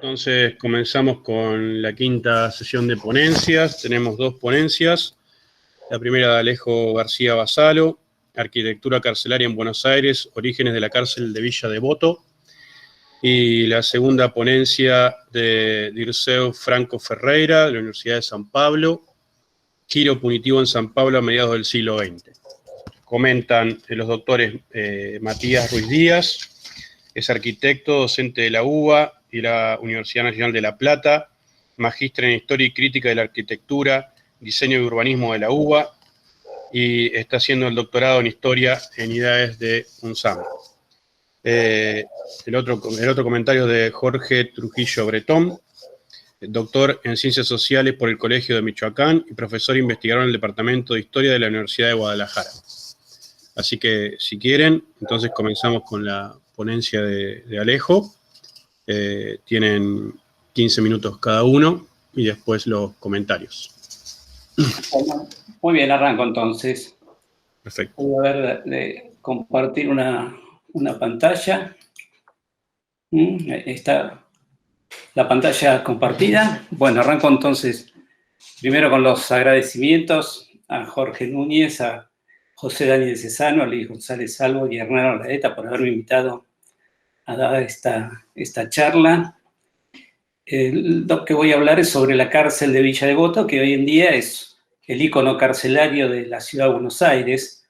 Entonces comenzamos con la quinta sesión de ponencias. Tenemos dos ponencias. La primera de Alejo García Basalo, Arquitectura carcelaria en Buenos Aires, Orígenes de la cárcel de Villa Devoto. Y la segunda ponencia de Dirceu Franco Ferreira, de la Universidad de San Pablo, Giro punitivo en San Pablo a mediados del siglo XX. Comentan los doctores Matías Ruiz Díaz, es arquitecto, docente de la UBA y la Universidad Nacional de La Plata, magíster en Historia y Crítica de la Arquitectura, Diseño y Urbanismo de la UBA, y está haciendo el doctorado en Historia en IDAES de UNSAM. El otro comentario de Jorge Trujillo Bretón, doctor en Ciencias Sociales por el Colegio de Michoacán y profesor investigador en el Departamento de Historia de la Universidad de Guadalajara. Así que, si quieren, entonces comenzamos con la ponencia de Alejo. Tienen 15 minutos cada uno y después los comentarios. Muy bien, arranco entonces. Perfecto. Voy a ver de compartir una pantalla. Está la pantalla compartida. Bueno, arranco entonces primero con los agradecimientos a Jorge Núñez, a José Daniel Cesano, a Luis González Salvo y a Hernán Larraeta por haberme invitado a dar esta charla. Lo que voy a hablar es sobre la cárcel de Villa Devoto, que hoy en día es el ícono carcelario de la ciudad de Buenos Aires.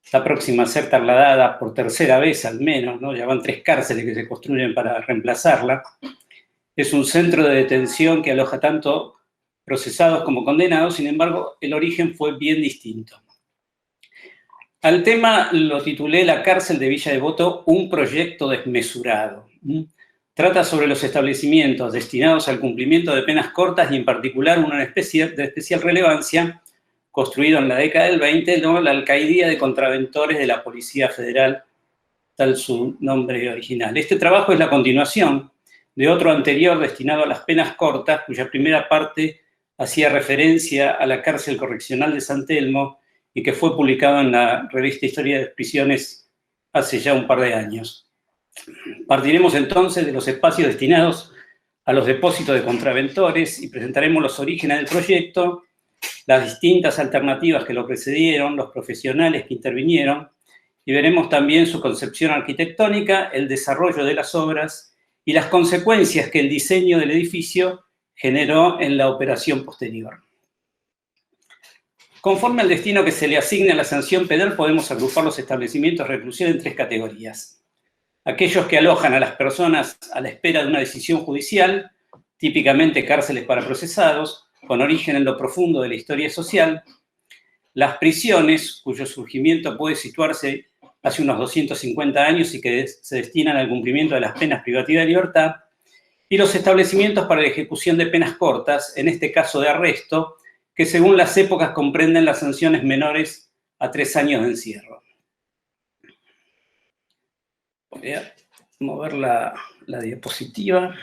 Está próxima a ser trasladada por tercera vez al menos, ¿no? Ya van 3 cárceles que se construyen para reemplazarla. Es un centro de detención que aloja tanto procesados como condenados, sin embargo, el origen fue bien distinto. Al tema lo titulé La cárcel de Villa Devoto, un proyecto desmesurado. Trata sobre los establecimientos destinados al cumplimiento de penas cortas y en particular una de especial relevancia, construido en la década del 20, ¿no? La Alcaidía de Contraventores de la Policía Federal, tal su nombre original. Este trabajo es la continuación de otro anterior destinado a las penas cortas, cuya primera parte hacía referencia a la cárcel correccional de San Telmo y que fue publicado en la revista Historia de Prisiones hace ya un par de años. Partiremos entonces de los espacios destinados a los depósitos de contraventores y presentaremos los orígenes del proyecto, las distintas alternativas que lo precedieron, los profesionales que intervinieron, y veremos también su concepción arquitectónica, el desarrollo de las obras y las consecuencias que el diseño del edificio generó en la operación posterior. Conforme al destino que se le asigna a la sanción penal, podemos agrupar los establecimientos de reclusión en 3 categorías. Aquellos que alojan a las personas a la espera de una decisión judicial, típicamente cárceles para procesados, con origen en lo profundo de la historia social. Las prisiones, cuyo surgimiento puede situarse hace unos 250 años y que se destinan al cumplimiento de las penas privativas de libertad. Y los establecimientos para la ejecución de penas cortas, en este caso de arresto, que según las épocas comprenden las sanciones menores a 3 años de encierro. Voy a mover la diapositiva.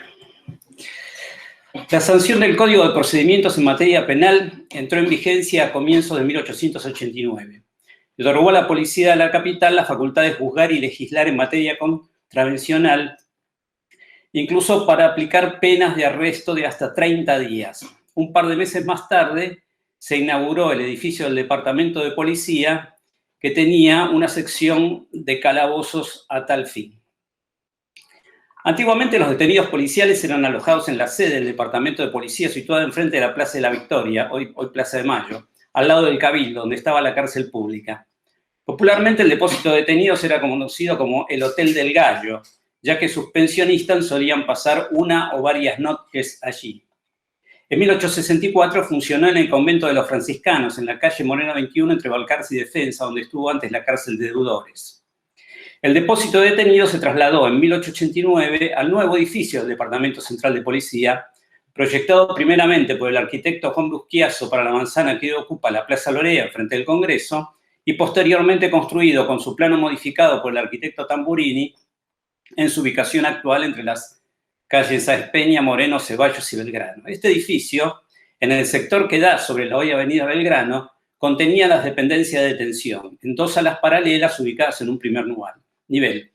La sanción del Código de Procedimientos en materia penal entró en vigencia a comienzos de 1889. Y otorgó a la policía de la capital la facultad de juzgar y legislar en materia contravencional, incluso para aplicar penas de arresto de hasta 30 días. Un par de meses más tarde se inauguró el edificio del Departamento de Policía, que tenía una sección de calabozos a tal fin. Antiguamente los detenidos policiales eran alojados en la sede del Departamento de Policía, situada enfrente de la Plaza de la Victoria, hoy Plaza de Mayo, al lado del Cabildo, donde estaba la cárcel pública. Popularmente el depósito de detenidos era conocido como el Hotel del Gallo, ya que sus pensionistas solían pasar una o varias noches allí. En 1864 funcionó en el convento de los franciscanos, en la calle Moreno 21, entre Balcarce y Defensa, donde estuvo antes la cárcel de deudores. El depósito de detenidos se trasladó en 1889 al nuevo edificio del Departamento Central de Policía, proyectado primeramente por el arquitecto Juan Busquiazo para la manzana que hoy ocupa la Plaza Lorea, frente al Congreso, y posteriormente construido con su plano modificado por el arquitecto Tamburini en su ubicación actual entre las calles Sáenz Peña, Moreno, Ceballos y Belgrano. Este edificio, en el sector que da sobre la hoy avenida Belgrano, contenía las dependencias de detención, en 2 salas paralelas ubicadas en un primer nivel.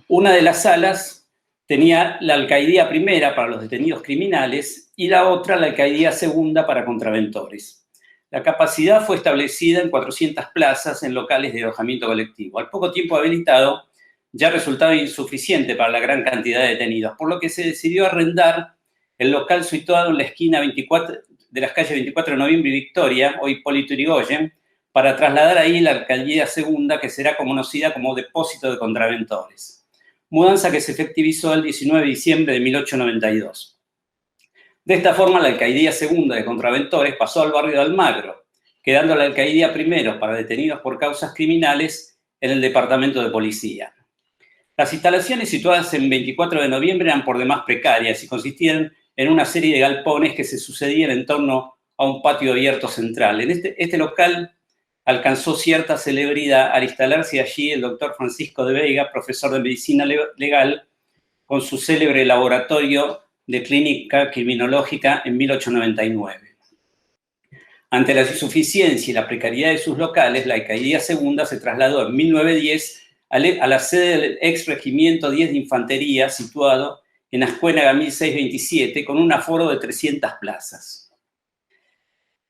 Una de las salas tenía la alcaidía primera para los detenidos criminales y la otra la alcaidía segunda para contraventores. La capacidad fue establecida en 400 plazas en locales de alojamiento colectivo. Al poco tiempo habilitado, ya resultaba insuficiente para la gran cantidad de detenidos, por lo que se decidió arrendar el local situado en la esquina 24 de las calles 24 de noviembre y Victoria, o Hipólito Yrigoyen, para trasladar ahí la alcaldía segunda, que será conocida como depósito de contraventores. Mudanza que se efectivizó el 19 de diciembre de 1892. De esta forma, la alcaldía segunda de contraventores pasó al barrio de Almagro, quedando la alcaldía primero para detenidos por causas criminales en el departamento de policía. Las instalaciones situadas en 24 de noviembre eran por demás precarias y consistían en una serie de galpones que se sucedían en torno a un patio abierto central. En este local alcanzó cierta celebridad al instalarse allí el doctor Francisco de Veiga, profesor de medicina legal, con su célebre laboratorio de clínica criminológica en 1899. Ante la insuficiencia y la precariedad de sus locales, la alcaldía segunda se trasladó en 1910 a la sede del ex regimiento 10 de Infantería, situado en Ascuénaga 1627, con un aforo de 300 plazas.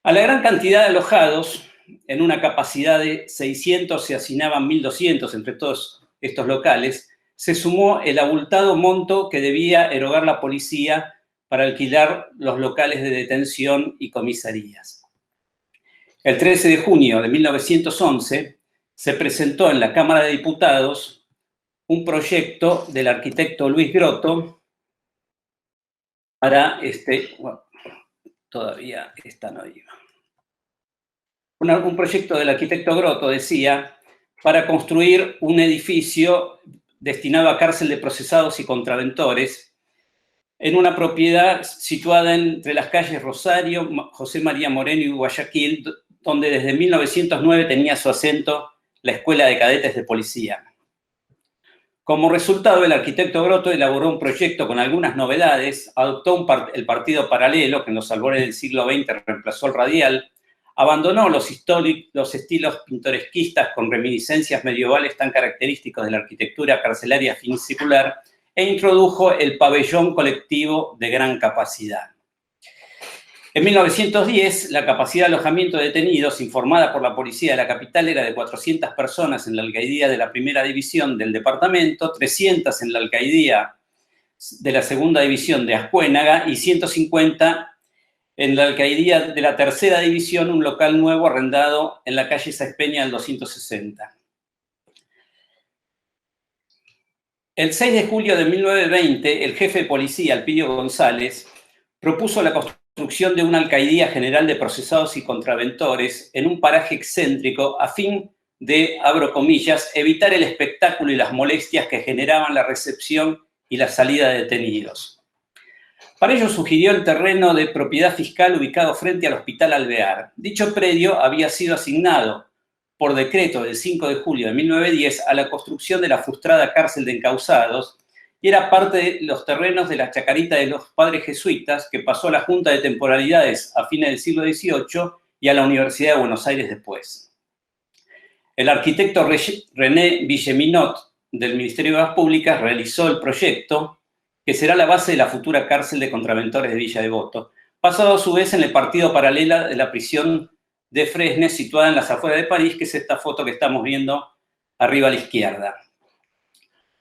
A la gran cantidad de alojados, en una capacidad de 600 se hacinaban 1.200 entre todos estos locales, se sumó el abultado monto que debía erogar la policía para alquilar los locales de detención y comisarías. El 13 de junio de 1911 se presentó en la Cámara de Diputados un proyecto del arquitecto Luis Grotto para todavía está no iba. Un proyecto del arquitecto Grotto decía para construir un edificio destinado a cárcel de procesados y contraventores en una propiedad situada entre las calles Rosario, José María Moreno y Guayaquil, donde desde 1909 tenía su acento la Escuela de Cadetes de Policía. Como resultado, el arquitecto Grotto elaboró un proyecto con algunas novedades, adoptó el partido paralelo, que en los albores del siglo XX reemplazó el radial, abandonó los estilos pintoresquistas con reminiscencias medievales tan característicos de la arquitectura carcelaria funicular e introdujo el pabellón colectivo de gran capacidad. En 1910, la capacidad de alojamiento de detenidos informada por la policía de la capital era de 400 personas en la alcaidía de la primera división del departamento, 300 en la alcaidía de la segunda división de Ascuénaga y 150 en la alcaidía de la tercera división, un local nuevo arrendado en la calle Sáenz Peña del 260. El 6 de julio de 1920, el jefe de policía, Alpidio González, propuso la construcción de una alcaidía general de procesados y contraventores en un paraje excéntrico a fin de, abro comillas, evitar el espectáculo y las molestias que generaban la recepción y la salida de detenidos. Para ello sugirió el terreno de propiedad fiscal ubicado frente al Hospital Alvear. Dicho predio había sido asignado por decreto del 5 de julio de 1910 a la construcción de la frustrada cárcel de encausados y era parte de los terrenos de la chacarita de los padres jesuitas que pasó a la Junta de Temporalidades a fines del siglo XVIII y a la Universidad de Buenos Aires después. El arquitecto René Villeminot del Ministerio de Obras Públicas realizó el proyecto que será la base de la futura cárcel de contraventores de Villa Devoto, basado a su vez en el partido paralela de la prisión de Fresnes, situada en las afueras de París, que es esta foto que estamos viendo arriba a la izquierda.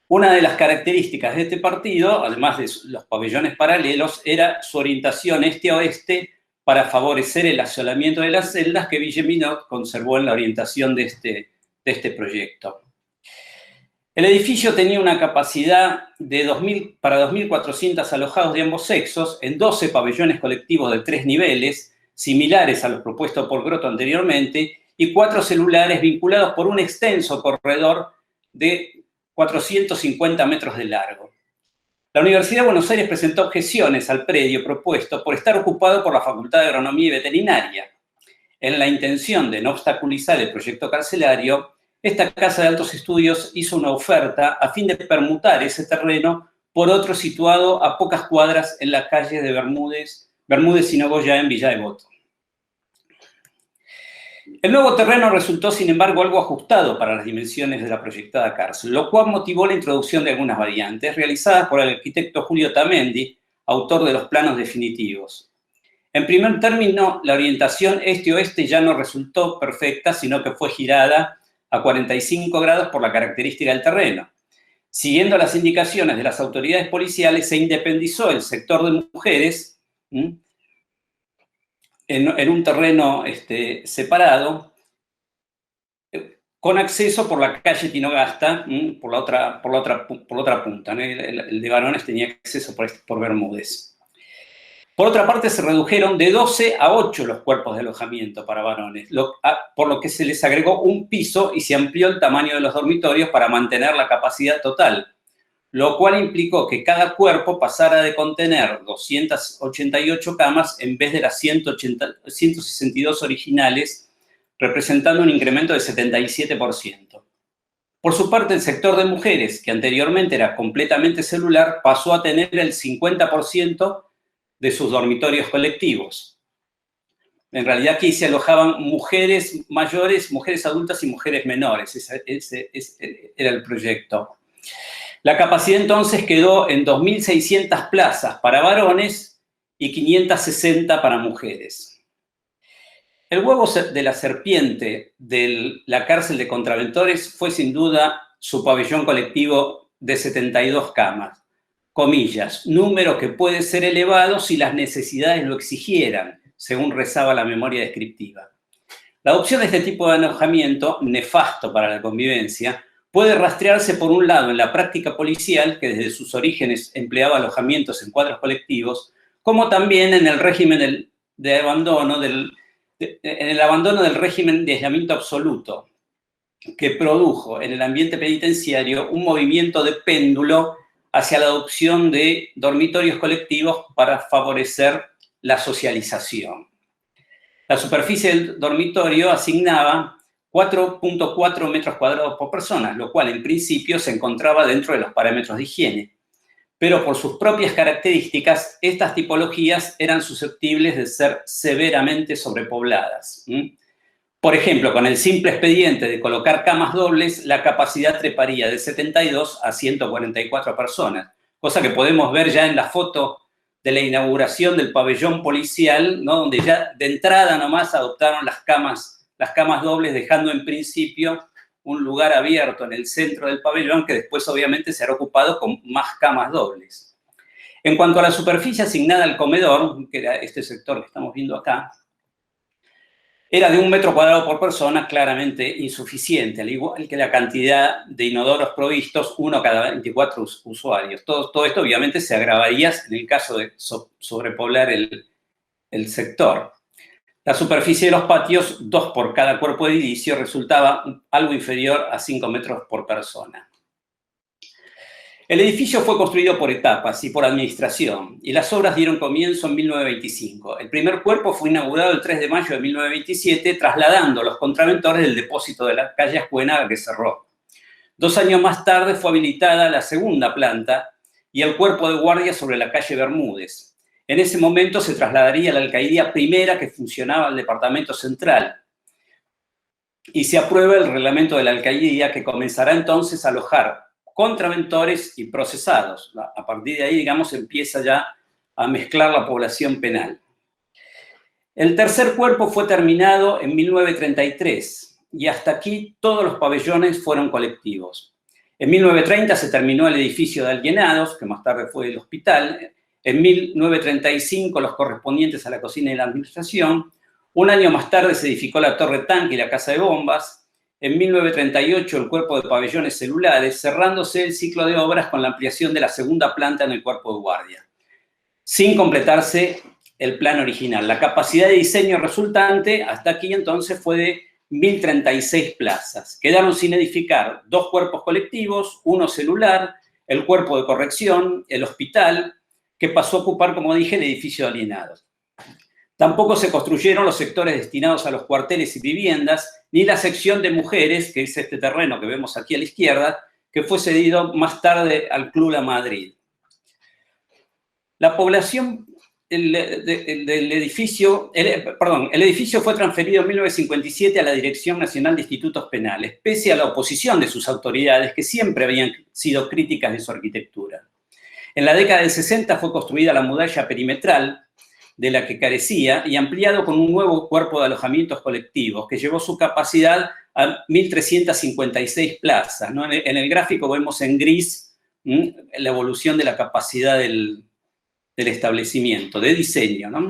Una de las características de este partido, además de los pabellones paralelos, era su orientación este-oeste para favorecer el asolamiento de las celdas que Villeminot conservó en la orientación de este proyecto. El edificio tenía una capacidad de para 2.400 alojados de ambos sexos en 12 pabellones colectivos de 3 niveles, similares a los propuestos por Grotto anteriormente, y 4 celulares vinculados por un extenso corredor de 450 metros de largo. La Universidad de Buenos Aires presentó objeciones al predio propuesto por estar ocupado por la Facultad de Agronomía y Veterinaria. En la intención de no obstaculizar el proyecto carcelario, esta Casa de Altos Estudios hizo una oferta a fin de permutar ese terreno por otro situado a pocas cuadras en las calles de Bermúdez y Nogoyá en Villa Devoto. El nuevo terreno resultó, sin embargo, algo ajustado para las dimensiones de la proyectada cárcel, lo cual motivó la introducción de algunas variantes realizadas por el arquitecto Julio Tamendi, autor de los planos definitivos. En primer término, la orientación este-oeste ya no resultó perfecta, sino que fue girada a 45 grados por la característica del terreno. Siguiendo las indicaciones de las autoridades policiales, se independizó el sector de mujeres en un terreno separado, con acceso por la calle Tinogasta, por la otra punta, ¿no? El de varones tenía acceso por Bermúdez. Por otra parte, se redujeron de 12 a 8 los cuerpos de alojamiento para varones, por lo que se les agregó un piso y se amplió el tamaño de los dormitorios para mantener la capacidad total, lo cual implicó que cada cuerpo pasara de contener 288 camas en vez de las 162 originales, representando un incremento de 77%. Por su parte, el sector de mujeres, que anteriormente era completamente celular, pasó a tener el 50% de sus dormitorios colectivos. En realidad aquí se alojaban mujeres mayores, mujeres adultas y mujeres menores. Ese era el proyecto. La capacidad entonces quedó en 2.600 plazas para varones y 560 para mujeres. El huevo de la serpiente de la cárcel de Contraventores fue sin duda su pabellón colectivo de 72 camas. Comillas, número que puede ser elevado si las necesidades lo exigieran, según rezaba la memoria descriptiva. La adopción de este tipo de alojamiento, nefasto para la convivencia, puede rastrearse por un lado en la práctica policial, que desde sus orígenes empleaba alojamientos en cuadros colectivos, como también en el régimen en el abandono del régimen de aislamiento absoluto, que produjo en el ambiente penitenciario un movimiento de péndulo hacia la adopción de dormitorios colectivos para favorecer la socialización. La superficie del dormitorio asignaba 4.4 metros cuadrados por persona, lo cual en principio se encontraba dentro de los parámetros de higiene. Pero por sus propias características, estas tipologías eran susceptibles de ser severamente sobrepobladas. Por ejemplo, con el simple expediente de colocar camas dobles, la capacidad treparía de 72 a 144 personas, cosa que podemos ver ya en la foto de la inauguración del pabellón policial, ¿no? Donde ya de entrada nomás adoptaron las camas dobles, dejando en principio un lugar abierto en el centro del pabellón que después obviamente será ocupado con más camas dobles. En cuanto a la superficie asignada al comedor, que era este sector que estamos viendo acá, era de 1 metro cuadrado por persona, claramente insuficiente, al igual que la cantidad de inodoros provistos, uno cada 24 usuarios. Todo esto obviamente se agravaría en el caso de sobrepoblar el sector. La superficie de los patios, 2 por cada cuerpo de edificio, resultaba algo inferior a 5 metros por persona. El edificio fue construido por etapas y por administración, y las obras dieron comienzo en 1925. El primer cuerpo fue inaugurado el 3 de mayo de 1927, trasladando los contraventores del depósito de la calle Ascuénaga, que cerró. 2 años más tarde fue habilitada la segunda planta y el cuerpo de guardia sobre la calle Bermúdez. En ese momento se trasladaría a la alcaldía primera que funcionaba al departamento central. Y se aprueba el reglamento de la alcaldía que comenzará entonces a alojar contraventores y procesados. A partir de ahí, digamos, empieza ya a mezclar la población penal. El tercer cuerpo fue terminado en 1933 y hasta aquí todos los pabellones fueron colectivos. En 1930 se terminó el edificio de alienados, que más tarde fue el hospital. En 1935 los correspondientes a la cocina y la administración. Un año más tarde se edificó la torre tanque y la casa de bombas. En 1938 el cuerpo de pabellones celulares, cerrándose el ciclo de obras con la ampliación de la segunda planta en el cuerpo de guardia, sin completarse el plan original. La capacidad de diseño resultante hasta aquí entonces fue de 1.036 plazas. Quedaron sin edificar 2 cuerpos colectivos, 1 celular, el cuerpo de corrección, el hospital, que pasó a ocupar, como dije, el edificio de alienados. Tampoco se construyeron los sectores destinados a los cuarteles y viviendas, ni la sección de mujeres, que es este terreno que vemos aquí a la izquierda, que fue cedido más tarde al Club La Madrid. La población el edificio fue transferido en 1957 a la Dirección Nacional de Institutos Penales, pese a la oposición de sus autoridades, que siempre habían sido críticas de su arquitectura. En la década del 60 fue construida la muralla perimetral, de la que carecía, y ampliado con un nuevo cuerpo de alojamientos colectivos, que llevó su capacidad a 1.356 plazas, ¿no? En el gráfico vemos en gris la evolución de la capacidad del establecimiento, de diseño, ¿no?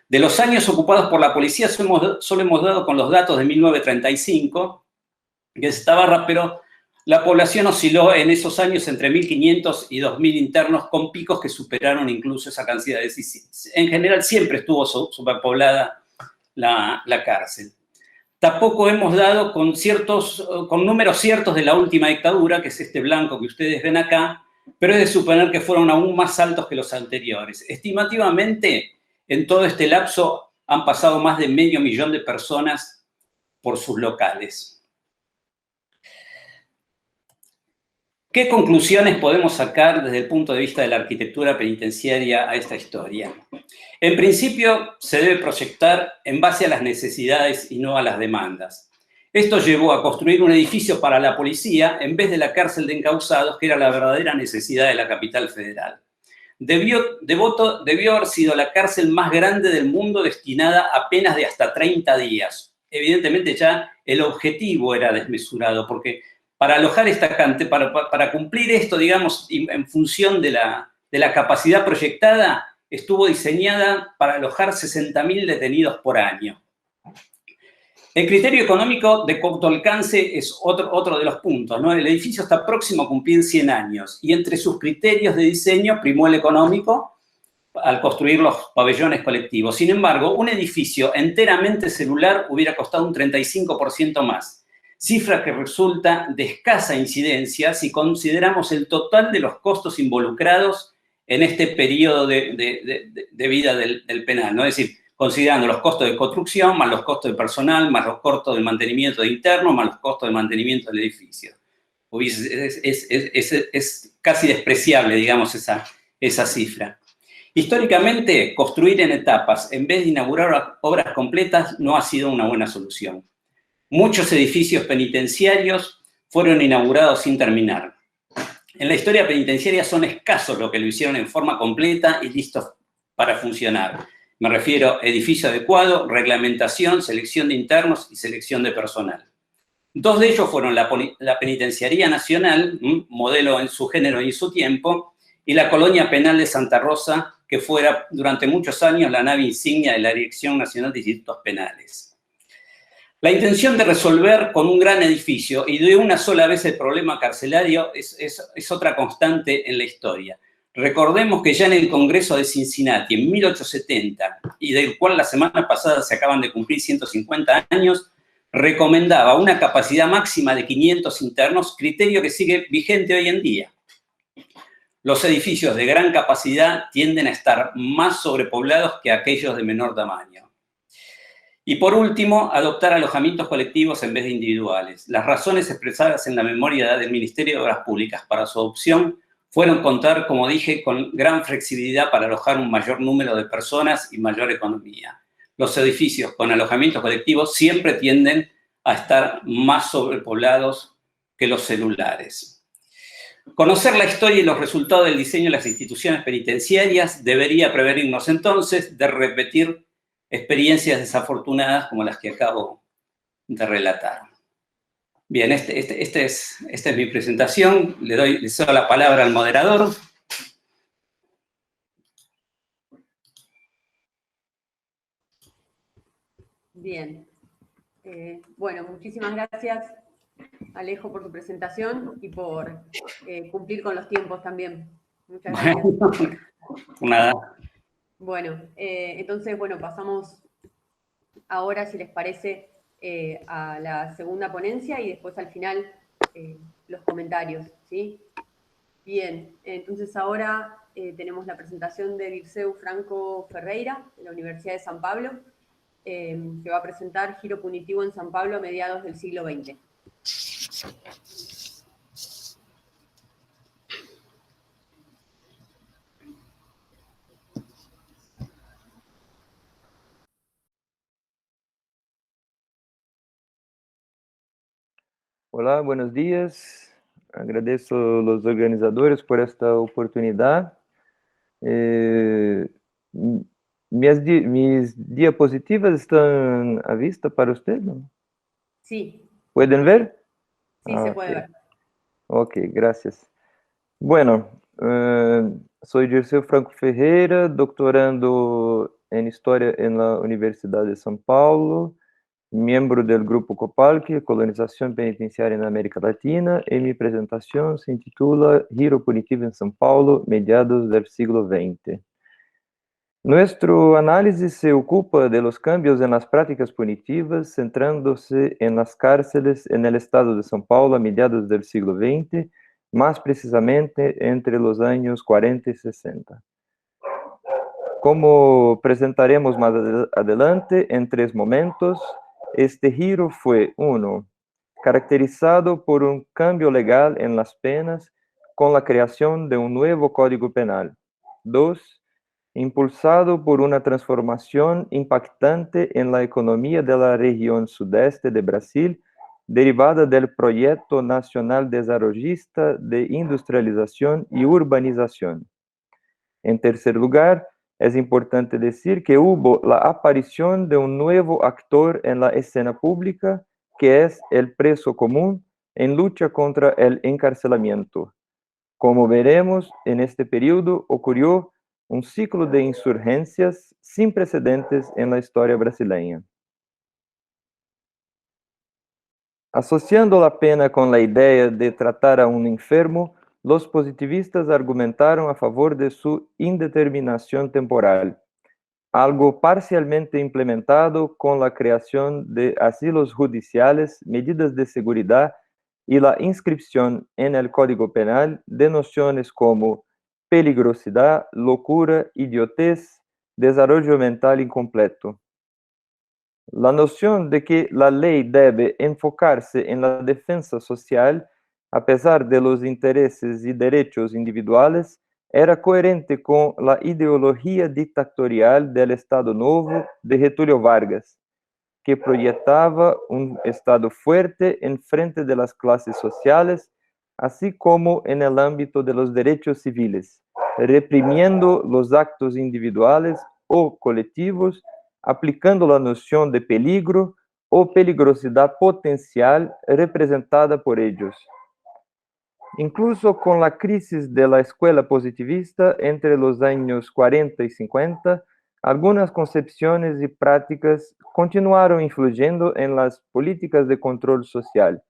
De los años ocupados por la policía, solo hemos dado con los datos de 1935, que estaba, pero la población osciló en esos años entre 1.500 y 2.000 internos, con picos que superaron incluso esa cantidad. En general, siempre estuvo superpoblada la cárcel. Tampoco hemos dado con números ciertos de la última dictadura, que es este blanco que ustedes ven acá, pero es de suponer que fueron aún más altos que los anteriores. Estimativamente, en todo este lapso han pasado más de 500.000 de personas por sus locales. ¿Qué conclusiones podemos sacar desde el punto de vista de la arquitectura penitenciaria a esta historia? En principio, se debe proyectar en base a las necesidades y no a las demandas. Esto llevó a construir un edificio para la policía en vez de la cárcel de encausados, que era la verdadera necesidad de la capital federal. Debió haber sido la cárcel más grande del mundo, destinada a penas de hasta 30 días. Evidentemente ya el objetivo era desmesurado, porque para alojar para cumplir esto, digamos, en función de la capacidad proyectada, estuvo diseñada para alojar 60.000 detenidos por año. El criterio económico de corto alcance es otro de los puntos, ¿no? El edificio está próximo a cumplir 100 años y entre sus criterios de diseño primó el económico al construir los pabellones colectivos. Sin embargo, un edificio enteramente celular hubiera costado un 35% más, cifra que resulta de escasa incidencia si consideramos el total de los costos involucrados en este periodo de vida del penal, ¿no? Es decir, considerando los costos de construcción, más los costos de personal, más los costos de mantenimiento de internos, más los costos de mantenimiento del edificio. Es casi despreciable, digamos, esa cifra. Históricamente, construir en etapas en vez de inaugurar obras completas no ha sido una buena solución. Muchos edificios penitenciarios fueron inaugurados sin terminar. En la historia penitenciaria son escasos los que lo hicieron en forma completa y listos para funcionar. Me refiero a edificio adecuado, reglamentación, selección de internos y selección de personal. Dos de ellos fueron la Penitenciaría Nacional, modelo en su género y en su tiempo, y la Colonia Penal de Santa Rosa, que fuera durante muchos años la nave insignia de la Dirección Nacional de Institutos Penales. La intención de resolver con un gran edificio y de una sola vez el problema carcelario es otra constante en la historia. Recordemos que ya en el Congreso de Cincinnati, en 1870, y del cual la semana pasada se acaban de cumplir 150 años, recomendaba una capacidad máxima de 500 internos, criterio que sigue vigente hoy en día. Los edificios de gran capacidad tienden a estar más sobrepoblados que aquellos de menor tamaño. Y por último, adoptar alojamientos colectivos en vez de individuales. Las razones expresadas en la memoria del Ministerio de Obras Públicas para su adopción fueron contar, como dije, con gran flexibilidad para alojar un mayor número de personas y mayor economía. Los edificios con alojamientos colectivos siempre tienden a estar más sobrepoblados que los celulares. Conocer la historia y los resultados del diseño de las instituciones penitenciarias debería prevenirnos entonces de repetir experiencias desafortunadas como las que acabo de relatar. Bien, esta es mi presentación. Le doy la palabra al moderador. Bien. Bueno, muchísimas gracias, Alejo, por tu presentación y por cumplir con los tiempos también. Muchas gracias. Nada. Bueno, entonces, pasamos ahora, si les parece, a la segunda ponencia y después al final los comentarios, ¿sí? Bien, entonces ahora tenemos la presentación de Dirceu Franco Ferreira, de la Universidad de San Pablo, que va a presentar Giro punitivo en San Pablo a mediados del siglo XX. Olá, buenos días. Agradeço aos organizadores por esta oportunidade. Mis diapositivas están a vista para usted, ¿no? Sí. ¿Pueden ver? Sí, se puede ver. Ok, gracias. Bueno, soy Dirceu Franco Ferreira, doctorando en Historia en la Universidad de São Paulo, miembro del Grupo Copalc, Colonización Penitenciaria en América Latina, y mi presentación se intitula Giro Punitivo en São Paulo, mediados del siglo XX. Nuestro análisis se ocupa de los cambios en las prácticas punitivas, centrándose en las cárceles en el estado de São Paulo a mediados del siglo XX, más precisamente entre los años 40 y 60. Como presentaremos más adelante, en 3 momentos, este giro fue: 1, caracterizado por un cambio legal en las penas con la creación de un nuevo Código Penal. 2, impulsado por una transformación impactante en la economía de la región sudeste de Brasil, derivada del Proyecto Nacional Desarrollista de Industrialización y Urbanización. En tercer lugar, es importante decir que hubo la aparición de un nuevo actor en la escena pública, que es el preso común en lucha contra el encarcelamiento. Como veremos, en este periodo ocurrió un ciclo de insurgencias sin precedentes en la historia brasileña. Asociando la pena con la idea de tratar a un enfermo, los positivistas argumentaron a favor de su indeterminación temporal, algo parcialmente implementado con la creación de asilos judiciales, medidas de seguridad y la inscripción en el Código Penal de nociones como peligrosidad, locura, idiotez, desarrollo mental incompleto. La noción de que la ley debe enfocarse en la defensa social, a pesar de los intereses y derechos individuales, era coherente con la ideología dictatorial del Estado Novo de Getúlio Vargas, que proyectaba un Estado fuerte en frente de las clases sociales, así como en el ámbito de los derechos civiles, reprimiendo los actos individuales o colectivos, aplicando la noción de peligro o peligrosidad potencial representada por ellos. Incluso con la crisis de la escuela positivista entre los años 40 y 50, algunas concepciones y prácticas continuaron influyendo en las políticas de control social,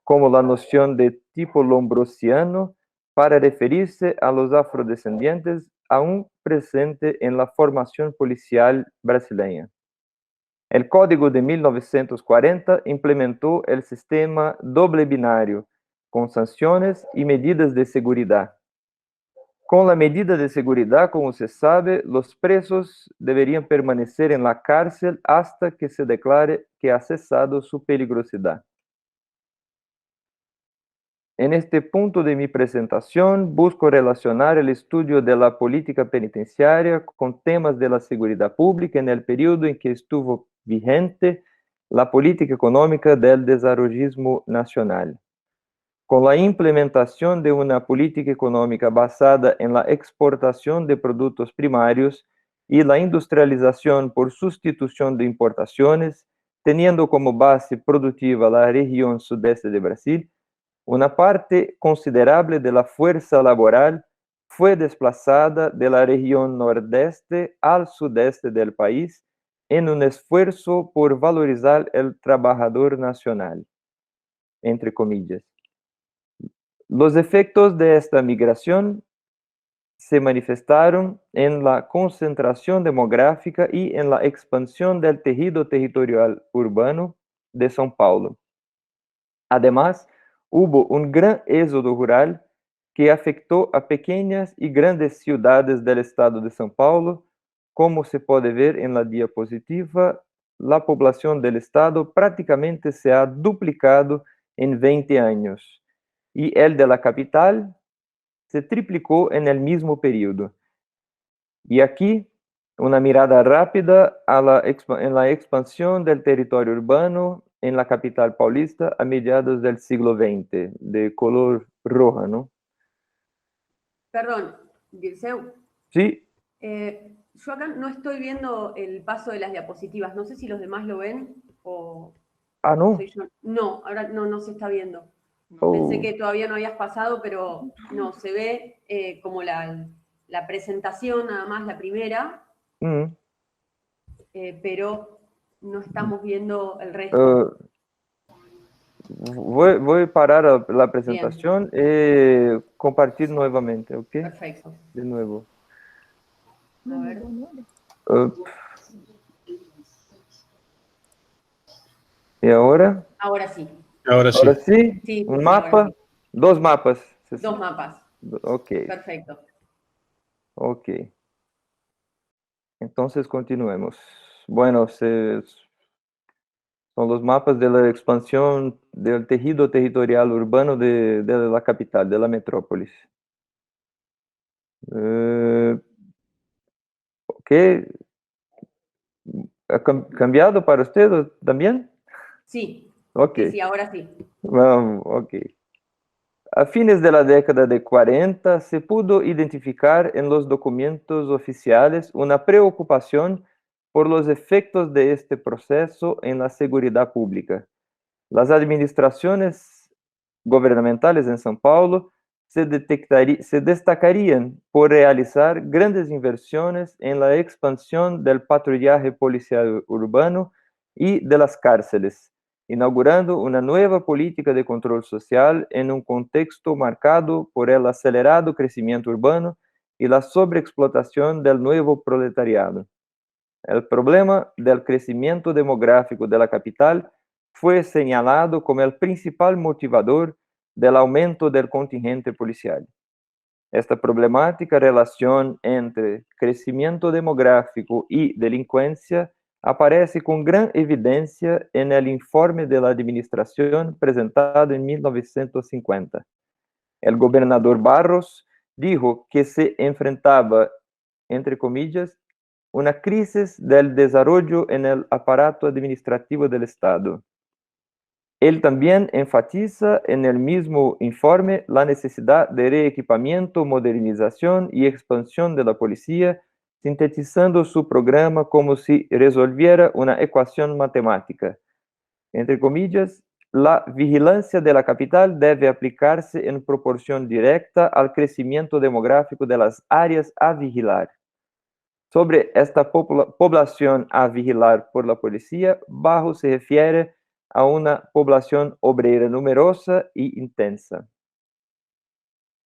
como la noción de tipo lombrosiano para referirse a los afrodescendientes aún presente en la formación policial brasileña. El Código de 1940 implementó el sistema doble binario, con sanciones y medidas de seguridad. Con la medida de seguridad, como se sabe, los presos deberían permanecer en la cárcel hasta que se declare que ha cesado su peligrosidad. En este punto de mi presentación, busco relacionar el estudio de la política penitenciaria con temas de la seguridad pública en el periodo en que estuvo vigente la política económica del desarrollismo nacional. Con la implementación de una política económica basada en la exportación de productos primarios y la industrialización por sustitución de importaciones, teniendo como base productiva la región sudeste de Brasil, una parte considerable de la fuerza laboral fue desplazada de la región nordeste al sudeste del país en un esfuerzo por valorizar el trabajador nacional, entre comillas. Los efectos de esta migración se manifestaron en la concentración demográfica y en la expansión del tejido territorial urbano de São Paulo. Además, hubo un gran éxodo rural que afectó a pequeñas y grandes ciudades del estado de São Paulo. Como se puede ver en la diapositiva, la población del estado prácticamente se ha duplicado en 20 años. Y el de la capital se triplicó en el mismo periodo. Y aquí, una mirada rápida en la expansión del territorio urbano en la capital paulista a mediados del siglo XX, de color roja, ¿no? Perdón, Dirceu. Sí. Yo acá no estoy viendo el paso de las diapositivas. No sé si los demás lo ven o... Ah, ¿no? soy yo. No, ahora no se está viendo. Oh. Pensé que todavía no habías pasado, pero no, se ve como la presentación, nada más la primera, pero no estamos viendo el resto. Voy a parar la presentación y compartir nuevamente, ¿ok? Perfecto. De nuevo. A ver. ¿Y ahora? Ahora sí. Ahora sí. Ahora sí, Sí, un sí, mapa, ahora sí. dos mapas. Dos mapas. Ok, Perfecto. ok. Entonces continuemos. Bueno, son los mapas de la expansión del tejido territorial urbano de la capital, de la metrópolis. Ok. ¿Ha cambiado para usted también? Sí. Ok. Sí, ahora sí. Vamos, ok. A fines de la década de 40, se pudo identificar en los documentos oficiales una preocupación por los efectos de este proceso en la seguridad pública. Las administraciones gubernamentales en São Paulo se destacarían por realizar grandes inversiones en la expansión del patrullaje policial urbano y de las cárceles, inaugurando una nueva política de control social en un contexto marcado por el acelerado crecimiento urbano y la sobreexplotación del nuevo proletariado. El problema del crecimiento demográfico de la capital fue señalado como el principal motivador del aumento del contingente policial. Esta problemática relación entre crecimiento demográfico y delincuencia aparece con gran evidencia en el informe de la administración presentado en 1950. El gobernador Barros dijo que se enfrentaba, entre comillas, una crisis del desarrollo en el aparato administrativo del Estado. Él también enfatiza en el mismo informe la necesidad de reequipamiento, modernización y expansión de la policía, sintetizando su programa como si resolviera una ecuación matemática. Entre comillas, la vigilancia de la capital debe aplicarse en proporción directa al crecimiento demográfico de las áreas a vigilar. Sobre esta población a vigilar por la policía, Barros se refiere a una población obrera numerosa y intensa.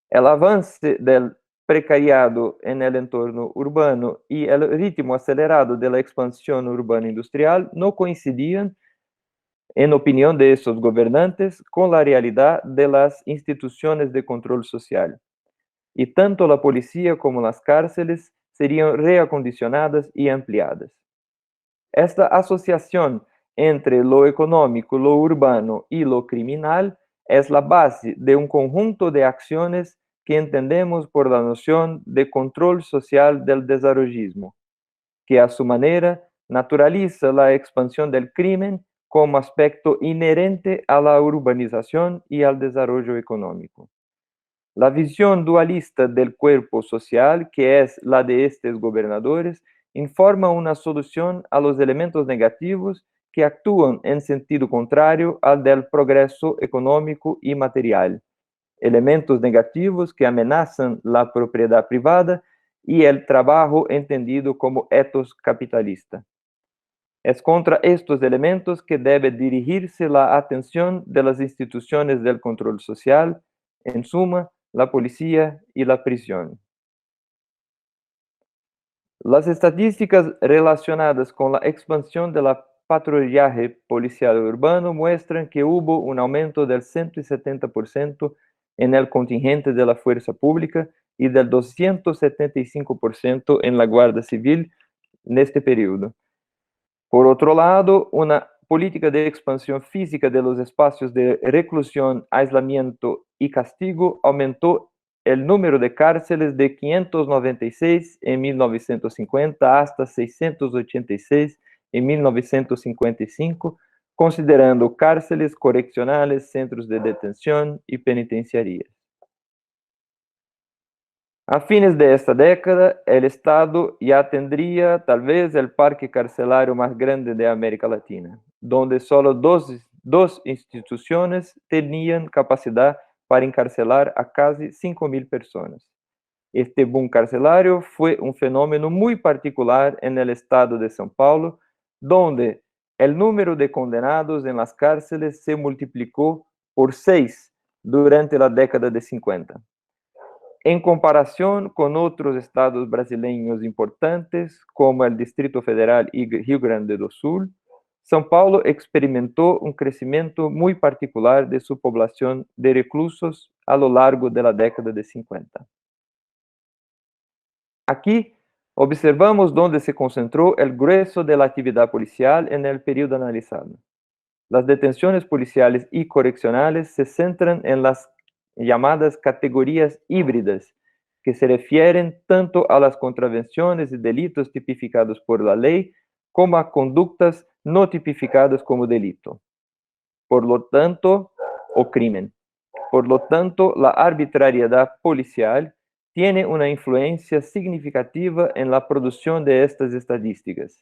El avance del precariado en el entorno urbano y el ritmo acelerado de la expansión urbana industrial no coincidían, en opinión de estos gobernantes, con la realidad de las instituciones de control social. Y tanto la policía como las cárceles serían reacondicionadas y ampliadas. Esta asociación entre lo económico, lo urbano y lo criminal es la base de un conjunto de acciones que entendemos por la noción de control social del desarrollismo, que a su manera naturaliza la expansión del crimen como aspecto inherente a la urbanización y al desarrollo económico. La visión dualista del cuerpo social, que es la de estos gobernadores, informa una solución a los elementos negativos que actúan en sentido contrario al del progreso económico y material, elementos negativos que amenazan la propiedad privada y el trabajo entendido como ethos capitalista. Es contra estos elementos que debe dirigirse la atención de las instituciones del control social, en suma, la policía y la prisión. Las estadísticas relacionadas con la expansión de la patrullaje policial urbano muestran que hubo un aumento del 170% en el contingente de la fuerza pública y del 275% en la Guardia Civil en este periodo. Por otro lado, una política de expansión física de los espacios de reclusión, aislamiento y castigo aumentó el número de cárceles de 596 en 1950 hasta 686 en 1955, considerando cárceles correccionales, centros de detención y penitenciarías. A fines de esta década, el Estado ya tendría tal vez el parque carcelario más grande de América Latina, donde solo dos instituciones tenían capacidad para encarcelar a casi 5.000 personas. Este boom carcelario fue un fenómeno muy particular en el estado de São Paulo, donde el número de condenados en las cárceles se multiplicó por 6 durante la década de 50. En comparación con otros estados brasileños importantes, como el Distrito Federal y Rio Grande do Sul, São Paulo experimentó un crecimiento muy particular de su población de reclusos a lo largo de la década de 50. Aquí observamos donde se concentró el grueso de la actividad policial en el periodo analizado. Las detenciones policiales y correccionales se centran en las llamadas categorías híbridas, que se refieren tanto a las contravenciones y delitos tipificados por la ley como a conductas no tipificadas como delito. Por lo tanto, o crimen. Por lo tanto, la arbitrariedad policial tiene una influencia significativa en la producción de estas estadísticas.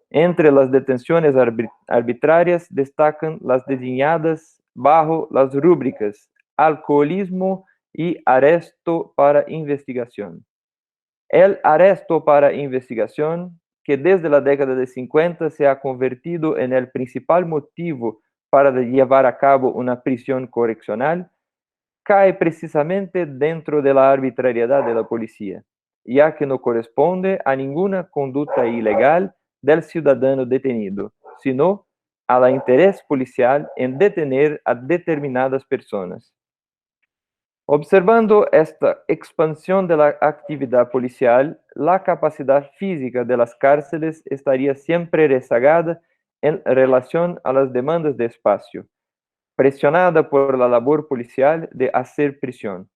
Entre las detenciones arbitrarias destacan las designadas bajo las rúbricas alcoholismo y arresto para investigación. El arresto para investigación, que desde la década de 50 se ha convertido en el principal motivo para llevar a cabo una prisión correccional, cae precisamente dentro de la arbitrariedad de la policía, ya que no corresponde a ninguna conducta ilegal del ciudadano detenido, sino al interés policial en detener a determinadas personas. Observando esta expansión de la actividad policial, la capacidad física de las cárceles estaría siempre rezagada en relación a las demandas de espacio, presionada por la labor policial de hacer prisión.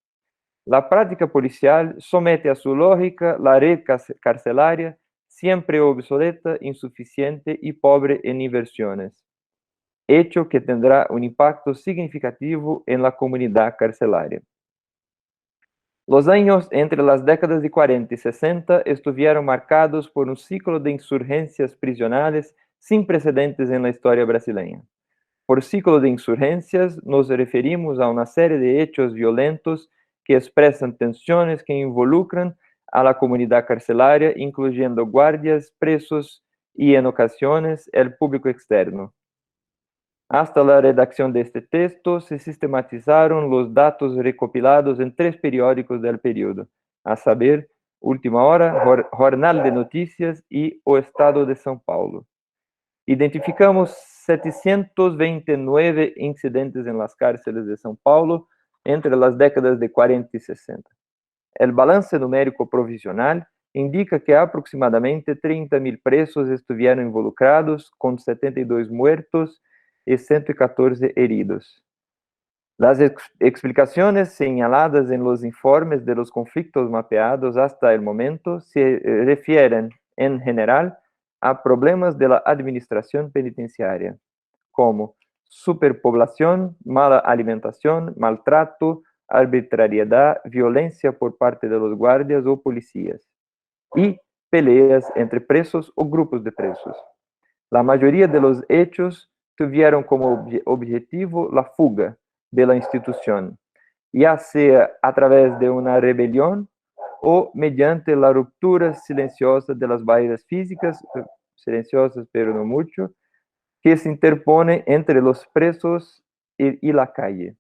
La práctica policial somete a su lógica la red carcelaria, siempre obsoleta, insuficiente y pobre en inversiones, hecho que tendrá un impacto significativo en la comunidad carcelaria. Los años entre las décadas de 40 y 60 estuvieron marcados por un ciclo de insurgencias prisionales sin precedentes en la historia brasileña. Por ciclo de insurgencias nos referimos a una serie de hechos violentos que expresan tensiones que involucran a la comunidad carcelaria, incluyendo guardias, presos y, en ocasiones, el público externo. Hasta la redacción de este texto se sistematizaron los datos recopilados en 3 periódicos del periodo, a saber, Última Hora, Jornal de Noticias y O Estado de São Paulo. Identificamos 729 incidentes en las cárceles de São Paulo entre las décadas de 40 y 60. El balance numérico provisional indica que aproximadamente 30.000 presos estuvieron involucrados, con 72 muertos y 114 heridos. Las explicaciones señaladas en los informes de los conflictos mapeados hasta el momento se refieren, en general, a problemas de la administración penitenciaria, como superpoblación, mala alimentación, maltrato, arbitrariedad, violencia por parte de los guardias o policías, y peleas entre presos o grupos de presos. La mayoría de los hechos tuvieron como objetivo la fuga de la institución, ya sea a través de una rebelión o mediante la ruptura silenciosa de las barreras físicas, silenciosas pero no mucho, que se interpone entre los presos y la calle.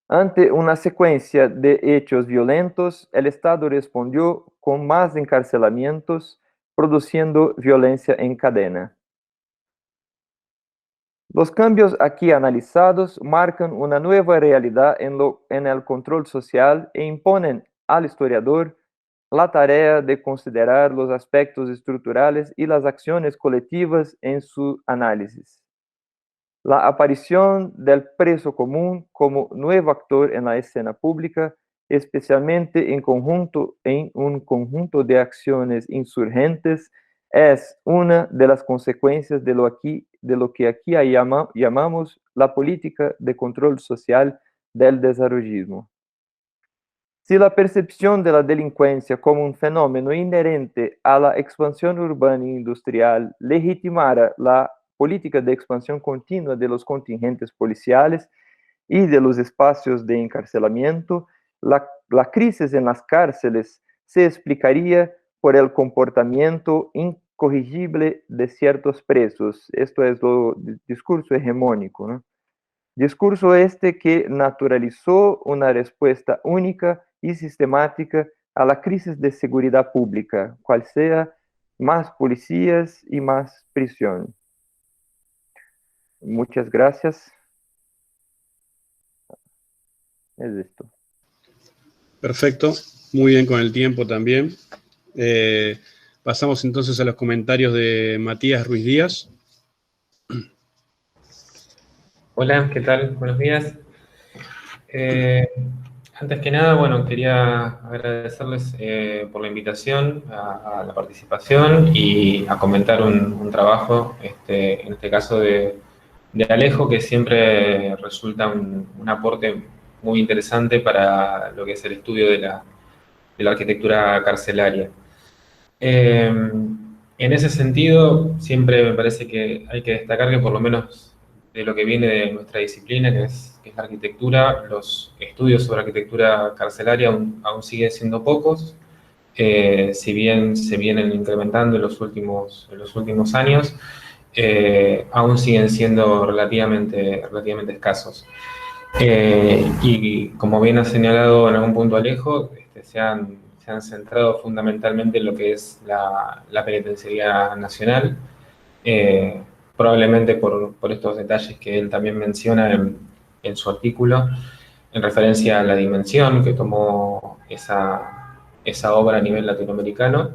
Ante una secuencia de hechos violentos, el Estado respondió con más encarcelamientos, produciendo violencia en cadena. Los cambios aquí analizados marcan una nueva realidad en el control social e imponen al historiador la tarea de considerar los aspectos estructurales y las acciones colectivas en su análisis. La aparición del preso común como nuevo actor en la escena pública, especialmente en un conjunto de acciones insurgentes, es una de las consecuencias de lo que aquí llamamos la política de control social del desarrollismo. Si la percepción de la delincuencia como un fenómeno inherente a la expansión urbana e industrial legitimara la política de expansión continua de los contingentes policiales y de los espacios de encarcelamiento, la crisis en las cárceles se explicaría por el comportamiento incorrigible de ciertos presos. Esto es lo discurso hegemónico, ¿no? Discurso este que naturalizó una respuesta única y sistemática a la crisis de seguridad pública, cual sea más policías y más prisión. Muchas gracias. Es esto. Perfecto, muy bien con el tiempo también. Pasamos entonces a los comentarios de Matías Ruiz Díaz. Hola, ¿qué tal? Buenos días. Antes que nada, bueno, quería agradecerles por la invitación a la participación y a comentar un trabajo, en este caso de Alejo, que siempre resulta un aporte muy interesante para lo que es el estudio de la arquitectura carcelaria. En ese sentido, siempre me parece que hay que destacar que por lo menos de lo que viene de nuestra disciplina, que es la arquitectura, los estudios sobre arquitectura carcelaria aún siguen siendo pocos, si bien se vienen incrementando en los últimos años, aún siguen siendo relativamente escasos. Y como bien ha señalado en algún punto Alejo, se han centrado fundamentalmente en lo que es la penitenciaría nacional, probablemente por estos detalles que él también menciona en su artículo, en referencia a la dimensión que tomó esa obra a nivel latinoamericano,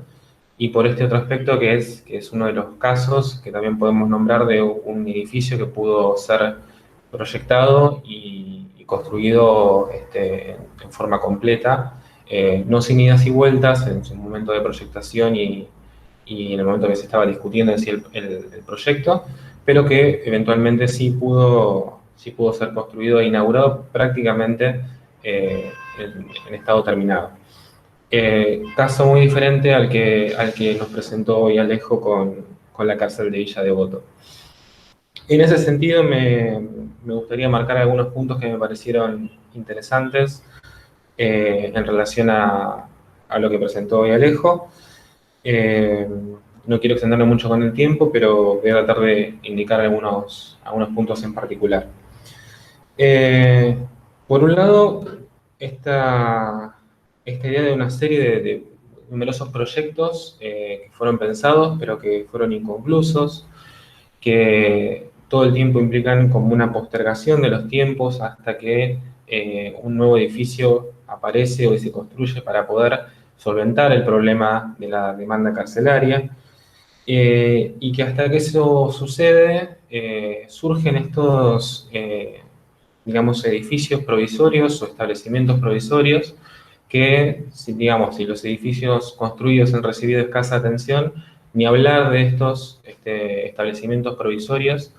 y por este otro aspecto que es uno de los casos que también podemos nombrar de un edificio que pudo ser proyectado y construido en forma completa, no sin idas y vueltas en su momento de proyectación y en el momento que se estaba discutiendo en sí el proyecto, pero que eventualmente sí pudo ser construido e inaugurado prácticamente en estado terminado. Caso muy diferente al que nos presentó hoy Alejo con la cárcel de Villa Devoto. En ese sentido, me gustaría marcar algunos puntos que me parecieron interesantes en relación a lo que presentó hoy Alejo. No quiero extenderme mucho con el tiempo, pero voy a tratar de indicar algunos puntos en particular. Por un lado, esta idea de una serie de numerosos proyectos que fueron pensados, pero que fueron inconclusos, que todo el tiempo implican como una postergación de los tiempos hasta que un nuevo edificio aparece o se construye para poder solventar el problema de la demanda carcelaria, y que hasta que eso sucede surgen estos, digamos, edificios provisorios o establecimientos provisorios que, si los edificios construidos han recibido escasa atención, ni hablar de estos establecimientos provisorios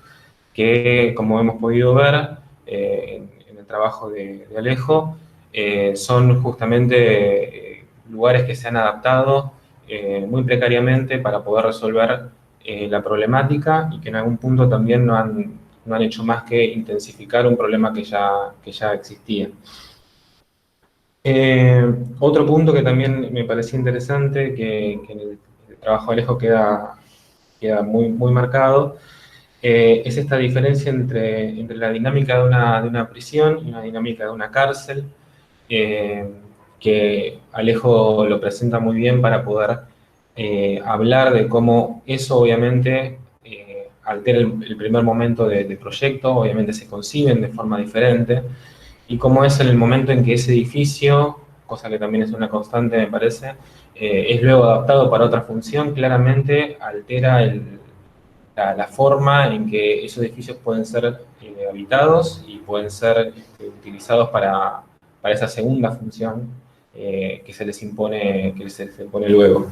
que, como hemos podido ver en el trabajo de Alejo, son justamente lugares que se han adaptado muy precariamente para poder resolver la problemática y que en algún punto también no han hecho más que intensificar un problema que ya existía. Otro punto que también me parecía interesante, que en el trabajo de Alejo queda muy, muy marcado, es esta diferencia entre la dinámica de una prisión y una dinámica de una cárcel, que Alejo lo presenta muy bien para poder hablar de cómo eso obviamente altera el primer momento del proyecto, obviamente se conciben de forma diferente, y cómo es en el momento en que ese edificio, cosa que también es una constante me parece, es luego adaptado para otra función, claramente altera la forma en que esos edificios pueden ser habitados y pueden ser utilizados para esa segunda función que se les impone luego.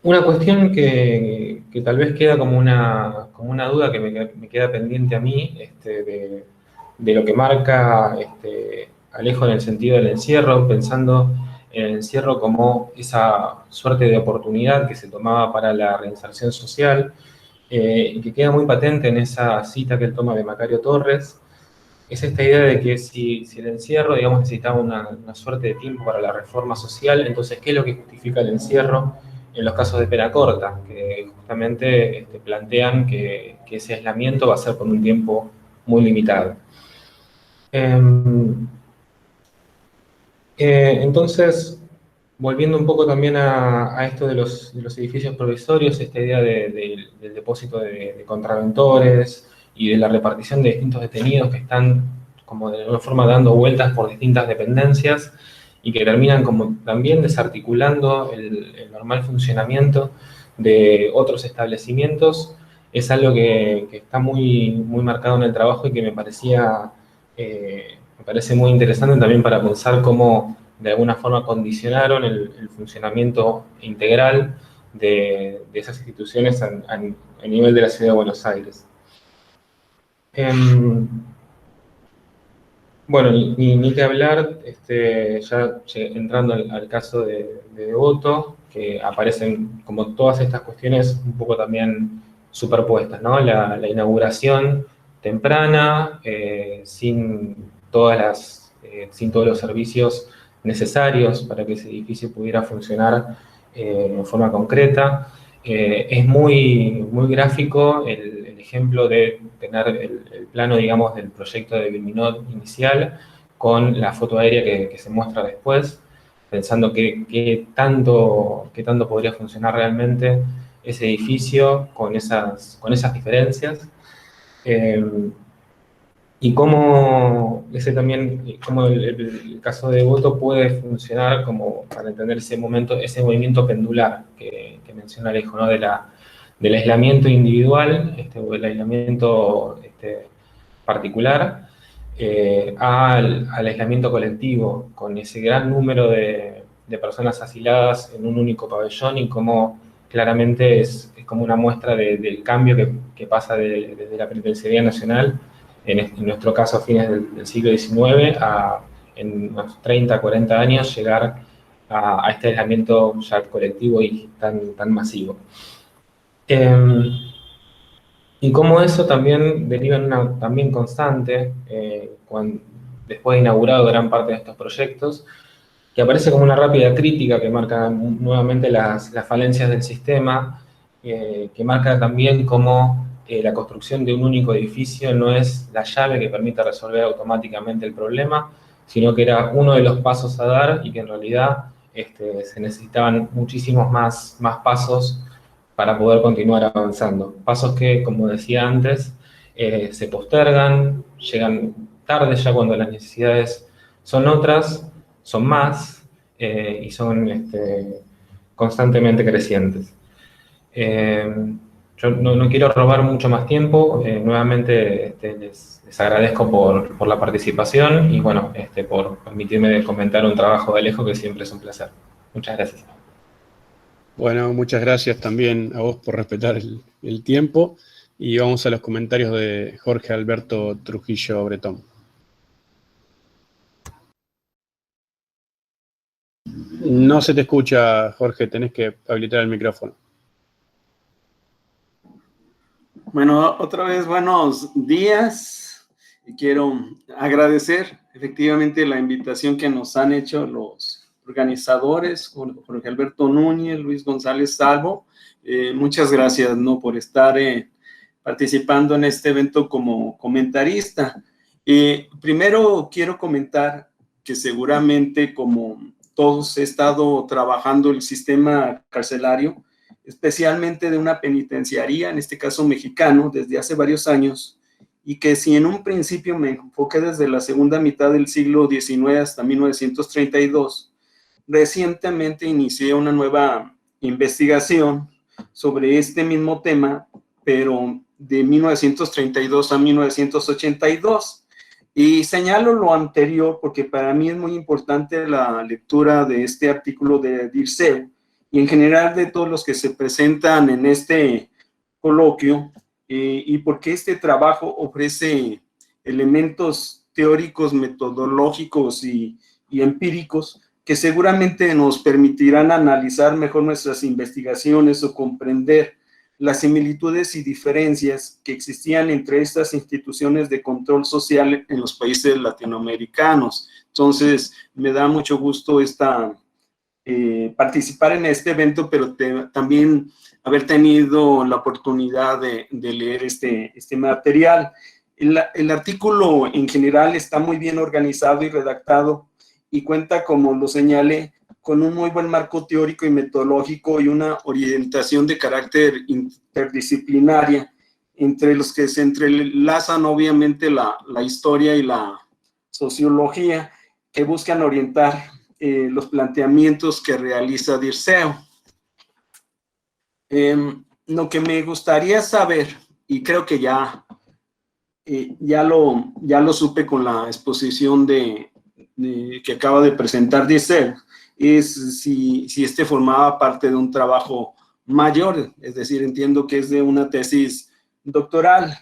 Una cuestión que tal vez queda como una duda que me queda pendiente a mí, de lo que marca Alejo en el sentido del encierro, pensando en el encierro como esa suerte de oportunidad que se tomaba para la reinserción social, y que queda muy patente en esa cita que él toma de Macario Torres, es esta idea de que si el encierro, digamos, necesitaba una suerte de tiempo para la reforma social, entonces, ¿qué es lo que justifica el encierro en los casos de pena corta? Que justamente plantean que ese aislamiento va a ser por un tiempo muy limitado. Entonces, volviendo un poco también a esto de los edificios provisorios, esta idea del depósito de contraventores y de la repartición de distintos detenidos que están como de alguna forma dando vueltas por distintas dependencias y que terminan como también desarticulando el normal funcionamiento de otros establecimientos, es algo que está muy marcado en el trabajo y que me parece muy interesante también para pensar cómo de alguna forma condicionaron el funcionamiento integral de esas instituciones a nivel de la ciudad de Buenos Aires. Bueno, ni que hablar, ya entrando al caso de Devoto, que aparecen como todas estas cuestiones un poco también superpuestas, ¿no? La inauguración temprana, sin sin todos los servicios necesarios para que ese edificio pudiera funcionar en forma concreta. Es muy gráfico el ejemplo de tener el plano, digamos, del proyecto de Bilminot inicial con la foto aérea que se muestra después, pensando qué tanto podría funcionar realmente ese edificio con esas diferencias. Y cómo cómo el caso de Devoto puede funcionar como para entender ese movimiento pendular que menciona Alejo, ¿no? Del aislamiento individual, o del aislamiento particular, al aislamiento colectivo, con ese gran número de personas asiladas en un único pabellón y cómo claramente es como una muestra del cambio que pasa desde la Penitenciaría Nacional, en nuestro caso a fines del siglo XIX, en unos 30, 40 años, llegar a este aislamiento ya colectivo y tan masivo. Y cómo eso también deriva en una también constante, después de inaugurado gran parte de estos proyectos, que aparece como una rápida crítica que marca nuevamente las falencias del sistema, que marca también cómo la construcción de un único edificio no es la llave que permita resolver automáticamente el problema, sino que era uno de los pasos a dar y que en realidad se necesitaban muchísimos más pasos para poder continuar avanzando. Pasos que, como decía antes, se postergan, llegan tarde ya cuando las necesidades son otras, son más y son constantemente crecientes. Yo no quiero robar mucho más tiempo. Nuevamente les agradezco por la participación y bueno, por permitirme comentar un trabajo de Alejo que siempre es un placer. Muchas gracias. Bueno, muchas gracias también a vos por respetar el tiempo y vamos a los comentarios de Jorge Alberto Trujillo Bretón. No se te escucha, Jorge, tenés que habilitar el micrófono. Bueno, otra vez buenos días. Quiero agradecer efectivamente la invitación que nos han hecho los organizadores, Jorge Alberto Núñez, Luis González Salvo. Muchas gracias, ¿no?, por estar participando en este evento como comentarista. Primero quiero comentar que seguramente, como todos, he estado trabajando el sistema carcelario, especialmente de una penitenciaría, en este caso mexicano, desde hace varios años, y que si en un principio me enfoqué desde la segunda mitad del siglo XIX hasta 1932, recientemente inicié una nueva investigación sobre este mismo tema, pero de 1932 a 1982, Y señalo lo anterior porque para mí es muy importante la lectura de este artículo de Dirceu y en general de todos los que se presentan en este coloquio, y porque este trabajo ofrece elementos teóricos, metodológicos y empíricos que seguramente nos permitirán analizar mejor nuestras investigaciones o comprender las similitudes y diferencias que existían entre estas instituciones de control social en los países latinoamericanos. Entonces, me da mucho gusto participar en este evento, pero también haber tenido la oportunidad de leer este material. El artículo en general está muy bien organizado y redactado y cuenta, como lo señalé, con un muy buen marco teórico y metodológico y una orientación de carácter interdisciplinaria, entre los que se entrelazan obviamente la historia y la sociología, que buscan orientar los planteamientos que realiza Dirceu. Lo que me gustaría saber, y creo que ya lo supe con la exposición que acaba de presentar Dirceu, es si este formaba parte de un trabajo mayor, es decir, entiendo que es de una tesis doctoral.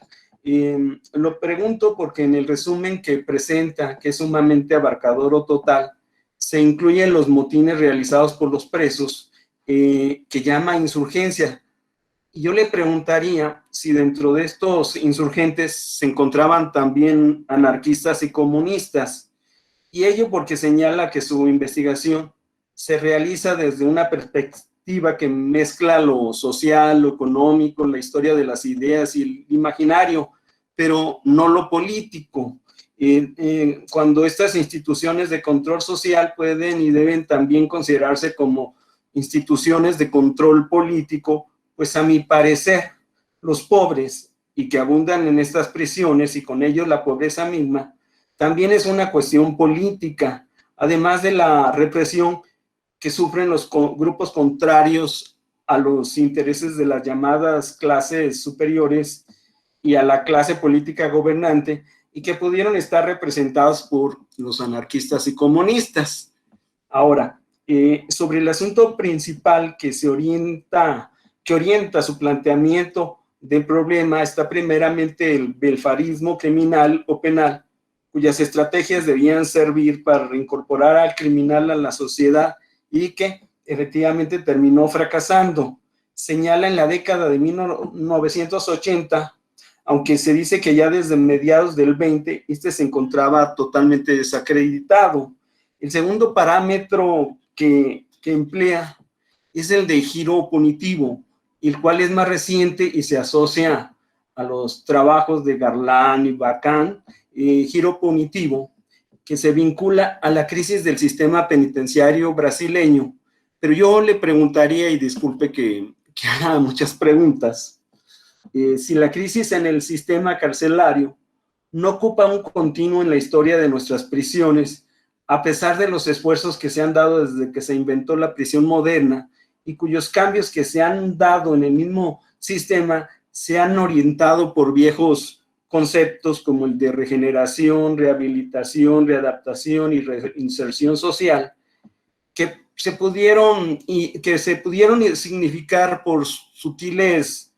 Lo pregunto porque en el resumen que presenta, que es sumamente abarcador o total, se incluyen los motines realizados por los presos, que llama insurgencia. Y yo le preguntaría si dentro de estos insurgentes se encontraban también anarquistas y comunistas, y ello porque señala que su investigación se realiza desde una perspectiva que mezcla lo social, lo económico, la historia de las ideas y el imaginario, pero no lo político. Cuando estas instituciones de control social pueden y deben también considerarse como instituciones de control político, pues a mi parecer, los pobres y que abundan en estas prisiones y con ellos la pobreza misma, también es una cuestión política, además de la represión que sufren los grupos contrarios a los intereses de las llamadas clases superiores y a la clase política gobernante, y que pudieron estar representados por los anarquistas y comunistas. Ahora, sobre el asunto principal que orienta su planteamiento del problema está primeramente el welfarismo criminal o penal, cuyas estrategias debían servir para reincorporar al criminal a la sociedad y que efectivamente terminó fracasando. Señala en la década de 1980, aunque se dice que ya desde mediados del 20, se encontraba totalmente desacreditado. El segundo parámetro que emplea es el de giro punitivo, el cual es más reciente y se asocia a los trabajos de Garland y Bacán, giro punitivo, que se vincula a la crisis del sistema penitenciario brasileño. Pero yo le preguntaría, y disculpe que haga muchas preguntas, si la crisis en el sistema carcelario no ocupa un continuo en la historia de nuestras prisiones, a pesar de los esfuerzos que se han dado desde que se inventó la prisión moderna y cuyos cambios que se han dado en el mismo sistema se han orientado por viejos conceptos como el de regeneración, rehabilitación, readaptación y reinserción social, que se pudieron significar por sutiles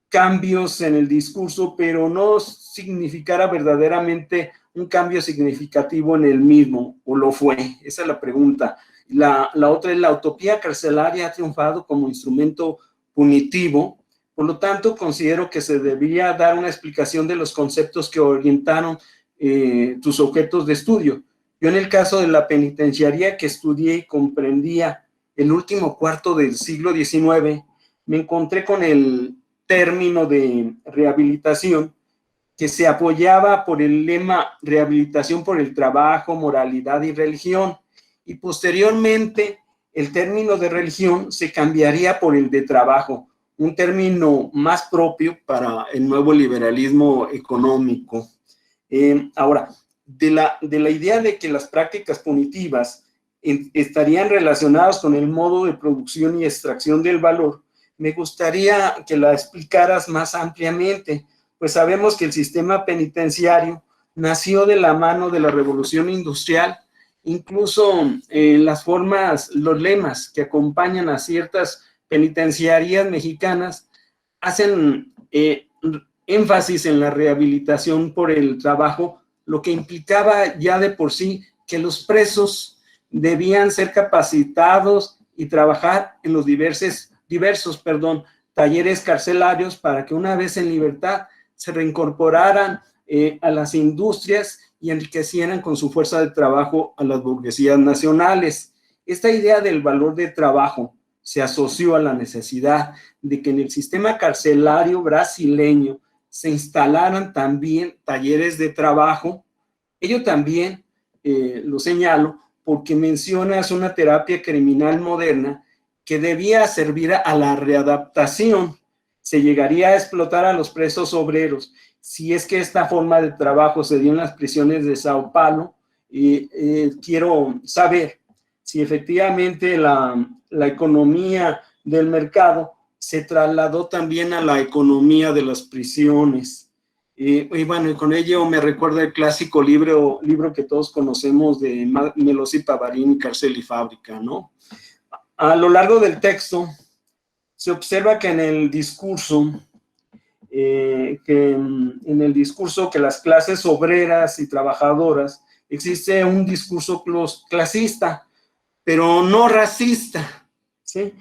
cambios en el discurso, pero no significara verdaderamente un cambio significativo en el mismo, o lo fue. Esa es la pregunta. La otra es: la utopía carcelaria ha triunfado como instrumento punitivo. Por lo tanto, considero que se debería dar una explicación de los conceptos que orientaron tus objetos de estudio. Yo, en el caso de la penitenciaría que estudié y comprendía el último cuarto del siglo XIX, me encontré con el término de rehabilitación, que se apoyaba por el lema rehabilitación por el trabajo, moralidad y religión, y posteriormente el término de religión se cambiaría por el de trabajo, un término más propio para el nuevo liberalismo económico. Ahora, de la idea de que las prácticas punitivas estarían relacionadas con el modo de producción y extracción del valor, me gustaría que la explicaras más ampliamente, pues sabemos que el sistema penitenciario nació de la mano de la Revolución Industrial. Incluso las formas, los lemas que acompañan a ciertas penitenciarías mexicanas hacen énfasis en la rehabilitación por el trabajo, lo que implicaba ya de por sí que los presos debían ser capacitados y trabajar en los diversos talleres carcelarios para que una vez en libertad se reincorporaran a las industrias y enriquecieran con su fuerza de trabajo a las burguesías nacionales. Esta idea del valor de trabajo se asoció a la necesidad de que en el sistema carcelario brasileño se instalaran también talleres de trabajo. Ello también lo señalo porque mencionas una terapia criminal moderna que debía servir a la readaptación. Se llegaría a explotar a los presos obreros si es que esta forma de trabajo se dio en las prisiones de Sao Paulo. Quiero saber si efectivamente la economía del mercado se trasladó también a la economía de las prisiones. Y bueno, y con ello me recuerda el clásico libro que todos conocemos de Melosi Pavarini, Cárcel y Fábrica, ¿no? A lo largo del texto se observa que en el discurso que las clases obreras y trabajadoras existe un discurso clasista, pero no racista, ¿sí?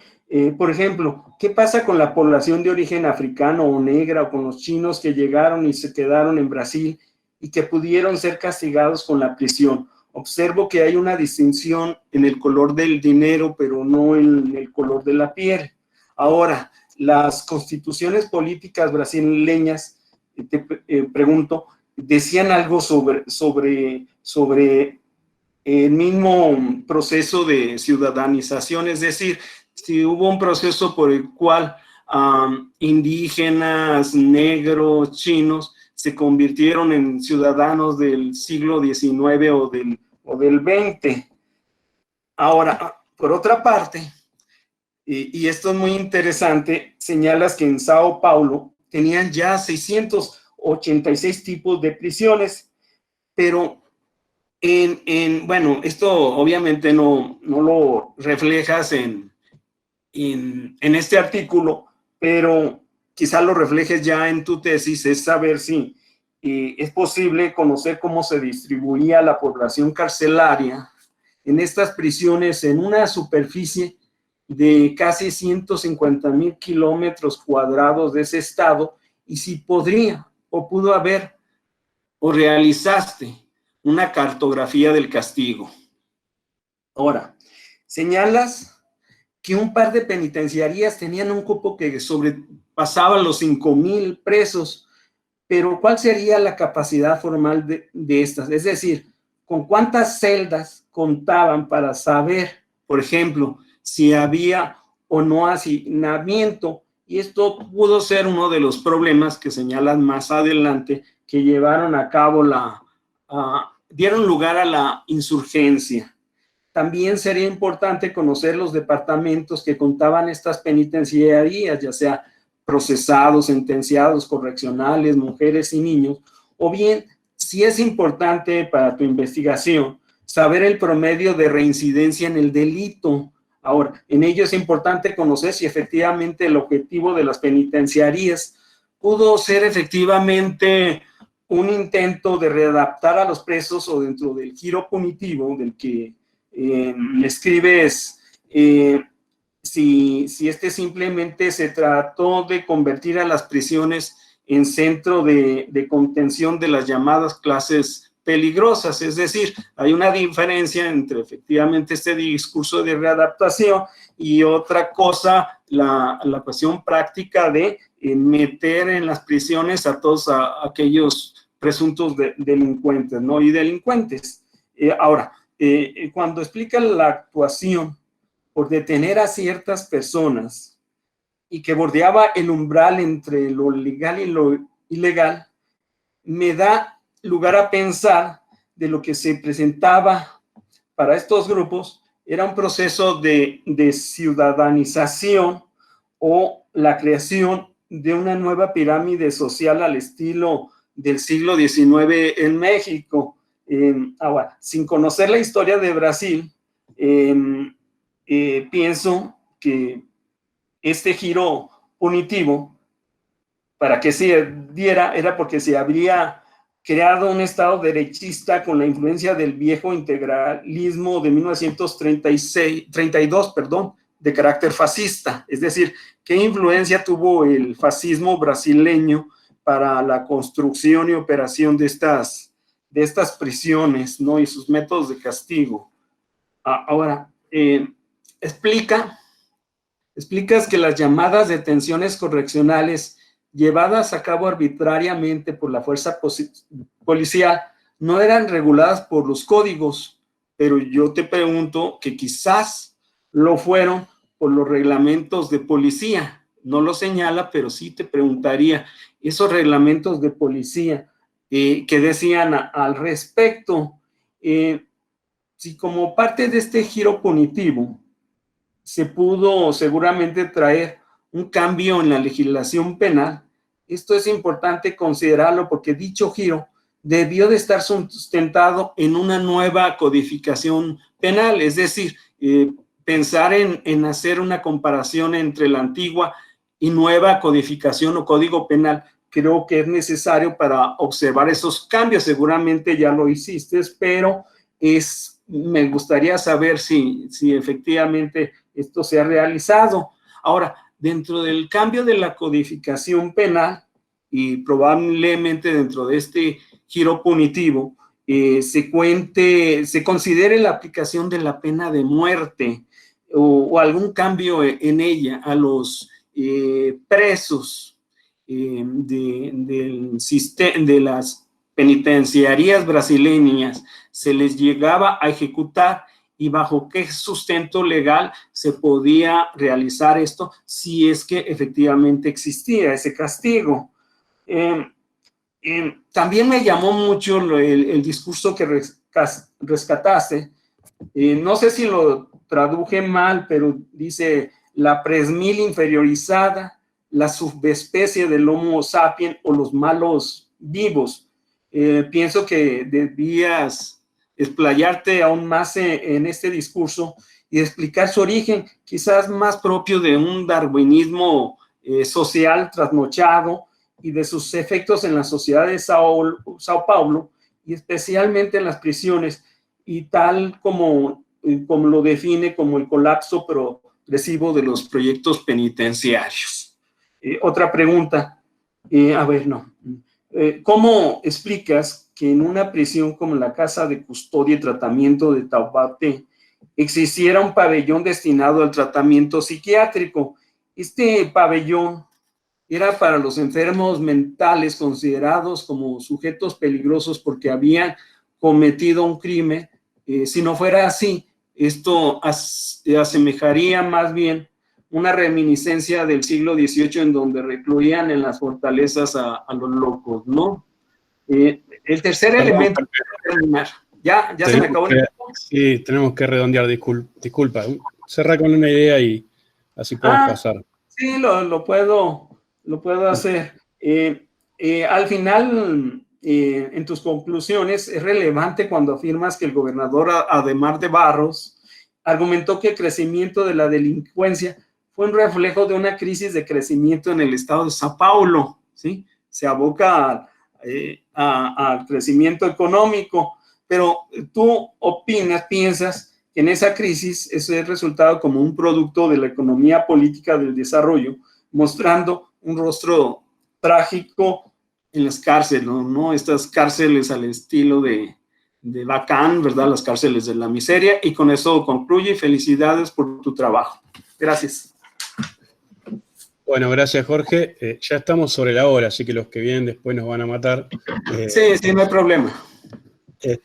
Por ejemplo, ¿qué pasa con la población de origen africano o negra o con los chinos que llegaron y se quedaron en Brasil y que pudieron ser castigados con la prisión? Observo que hay una distinción en el color del dinero, pero no en el color de la piel. Ahora, las constituciones políticas brasileñas, te pregunto, decían algo sobre el mismo proceso de ciudadanización, es decir, si hubo un proceso por el cual indígenas, negros, chinos se convirtieron en ciudadanos del siglo XIX o del XX. Ahora, por otra parte, y esto es muy interesante, señalas que en Sao Paulo tenían ya 686 tipos de prisiones, pero bueno, esto obviamente no lo reflejas en este artículo, pero quizá lo reflejes ya en tu tesis, es saber si es posible conocer cómo se distribuía la población carcelaria en estas prisiones en una superficie de casi 150,000 kilómetros cuadrados de ese estado, y si podría o pudo haber o realizaste una cartografía del castigo. Ahora, señalas que un par de penitenciarías tenían un cupo que sobrepasaba los 5,000 presos, pero ¿cuál sería la capacidad formal de estas? Es decir, ¿con cuántas celdas contaban para saber, por ejemplo, si había o no hacinamiento? Y esto pudo ser uno de los problemas que señalan más adelante que llevaron a cabo dieron lugar a la insurgencia. También sería importante conocer los departamentos que contaban estas penitenciarías, ya sea procesados, sentenciados, correccionales, mujeres y niños, o bien, si es importante para tu investigación, saber el promedio de reincidencia en el delito. Ahora, en ello es importante conocer si efectivamente el objetivo de las penitenciarías pudo ser efectivamente un intento de readaptar a los presos o dentro del giro punitivo del que escribes, si este simplemente se trató de convertir a las prisiones en centro de contención de las llamadas clases peligrosas. Es decir, hay una diferencia entre efectivamente este discurso de readaptación y otra cosa, la cuestión práctica de meter en las prisiones a todos aquellos presuntos delincuentes, ¿no? Y delincuentes. Ahora, cuando explica la actuación por detener a ciertas personas y que bordeaba el umbral entre lo legal y lo ilegal, me da lugar a pensar de lo que se presentaba para estos grupos era un proceso de ciudadanización o la creación de una nueva pirámide social al estilo del siglo XIX en México. Ahora, sin conocer la historia de Brasil, pienso que este giro punitivo, para que se diera, era porque se habría creado un Estado derechista con la influencia del viejo integralismo de 1932, de carácter fascista. Es decir, ¿qué influencia tuvo el fascismo brasileño para la construcción y operación de estas prisiones, ¿no? Y sus métodos de castigo? Ahora, explicas que las llamadas detenciones correccionales llevadas a cabo arbitrariamente por la fuerza policial no eran reguladas por los códigos, pero yo te pregunto que quizás lo fueron por los reglamentos de policía. No lo señala, pero sí te preguntaría, esos reglamentos de policía, ¿qué decían al respecto? Si como parte de este giro punitivo se pudo seguramente traer un cambio en la legislación penal, esto es importante considerarlo porque dicho giro debió de estar sustentado en una nueva codificación penal, es decir, pensar en hacer una comparación entre la antigua y nueva codificación o código penal, creo que es necesario para observar esos cambios. Seguramente ya lo hiciste, pero me gustaría saber si efectivamente esto se ha realizado. Ahora, dentro del cambio de la codificación penal y probablemente dentro de este giro punitivo, se considere la aplicación de la pena de muerte o algún cambio en ella a los presos de las penitenciarías brasileñas. Se les llegaba a ejecutar y bajo qué sustento legal se podía realizar esto si es que efectivamente existía ese castigo. También me llamó mucho el discurso que rescataste. No sé si lo traduje mal, pero dice la presmil inferiorizada, la subespecie del Homo sapiens o los malos vivos. Pienso que debías explayarte aún más en este discurso y explicar su origen, quizás más propio de un darwinismo social trasnochado y de sus efectos en la sociedad de Sao Paulo y especialmente en las prisiones, y tal como lo define como el colapso progresivo de los proyectos penitenciarios. Otra pregunta, ¿cómo explicas que en una prisión como la Casa de Custodia y Tratamiento de Taubaté existiera un pabellón destinado al tratamiento psiquiátrico? Este pabellón era para los enfermos mentales considerados como sujetos peligrosos porque habían cometido un crimen. Si no fuera así, esto asemejaría más bien una reminiscencia del siglo XVIII en donde recluían en las fortalezas a los locos, ¿no? El tercer elemento, ya se me acabó el tiempo. Sí, tenemos que redondear, disculpa. Cerra con una idea y así podemos pasar. Sí, lo puedo hacer. Al final, en tus conclusiones, es relevante cuando afirmas que el gobernador Adhemar de Barros argumentó que el crecimiento de la delincuencia fue un reflejo de una crisis de crecimiento en el estado de Sao Paulo, ¿sí? Se aboca al crecimiento económico, pero tú piensas que en esa crisis eso es resultado como un producto de la economía política del desarrollo, mostrando un rostro trágico en las cárceles, ¿no? Estas cárceles al estilo de Bacán, ¿verdad? Las cárceles de la miseria, y con eso concluye. Felicidades por tu trabajo. Gracias. Bueno, gracias, Jorge. Ya estamos sobre la hora, así que los que vienen después nos van a matar. Sí, no hay problema.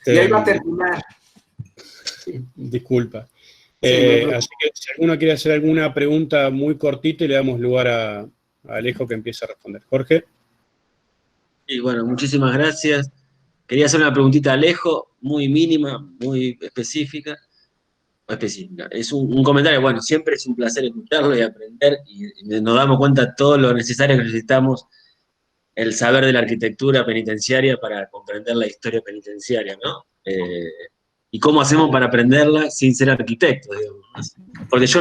Y ahí va a terminar. Disculpa. Así que si alguno quiere hacer alguna pregunta muy cortita, le damos lugar a Alejo que empiece a responder. Jorge. Y bueno, muchísimas gracias. Quería hacer una preguntita a Alejo, muy mínima, muy específica. Es un comentario. Bueno, siempre es un placer escucharlo y aprender, y nos damos cuenta de todo lo necesario que necesitamos el saber de la arquitectura penitenciaria para comprender la historia penitenciaria, ¿no? Y cómo hacemos para aprenderla sin ser arquitectos, digamos. Porque yo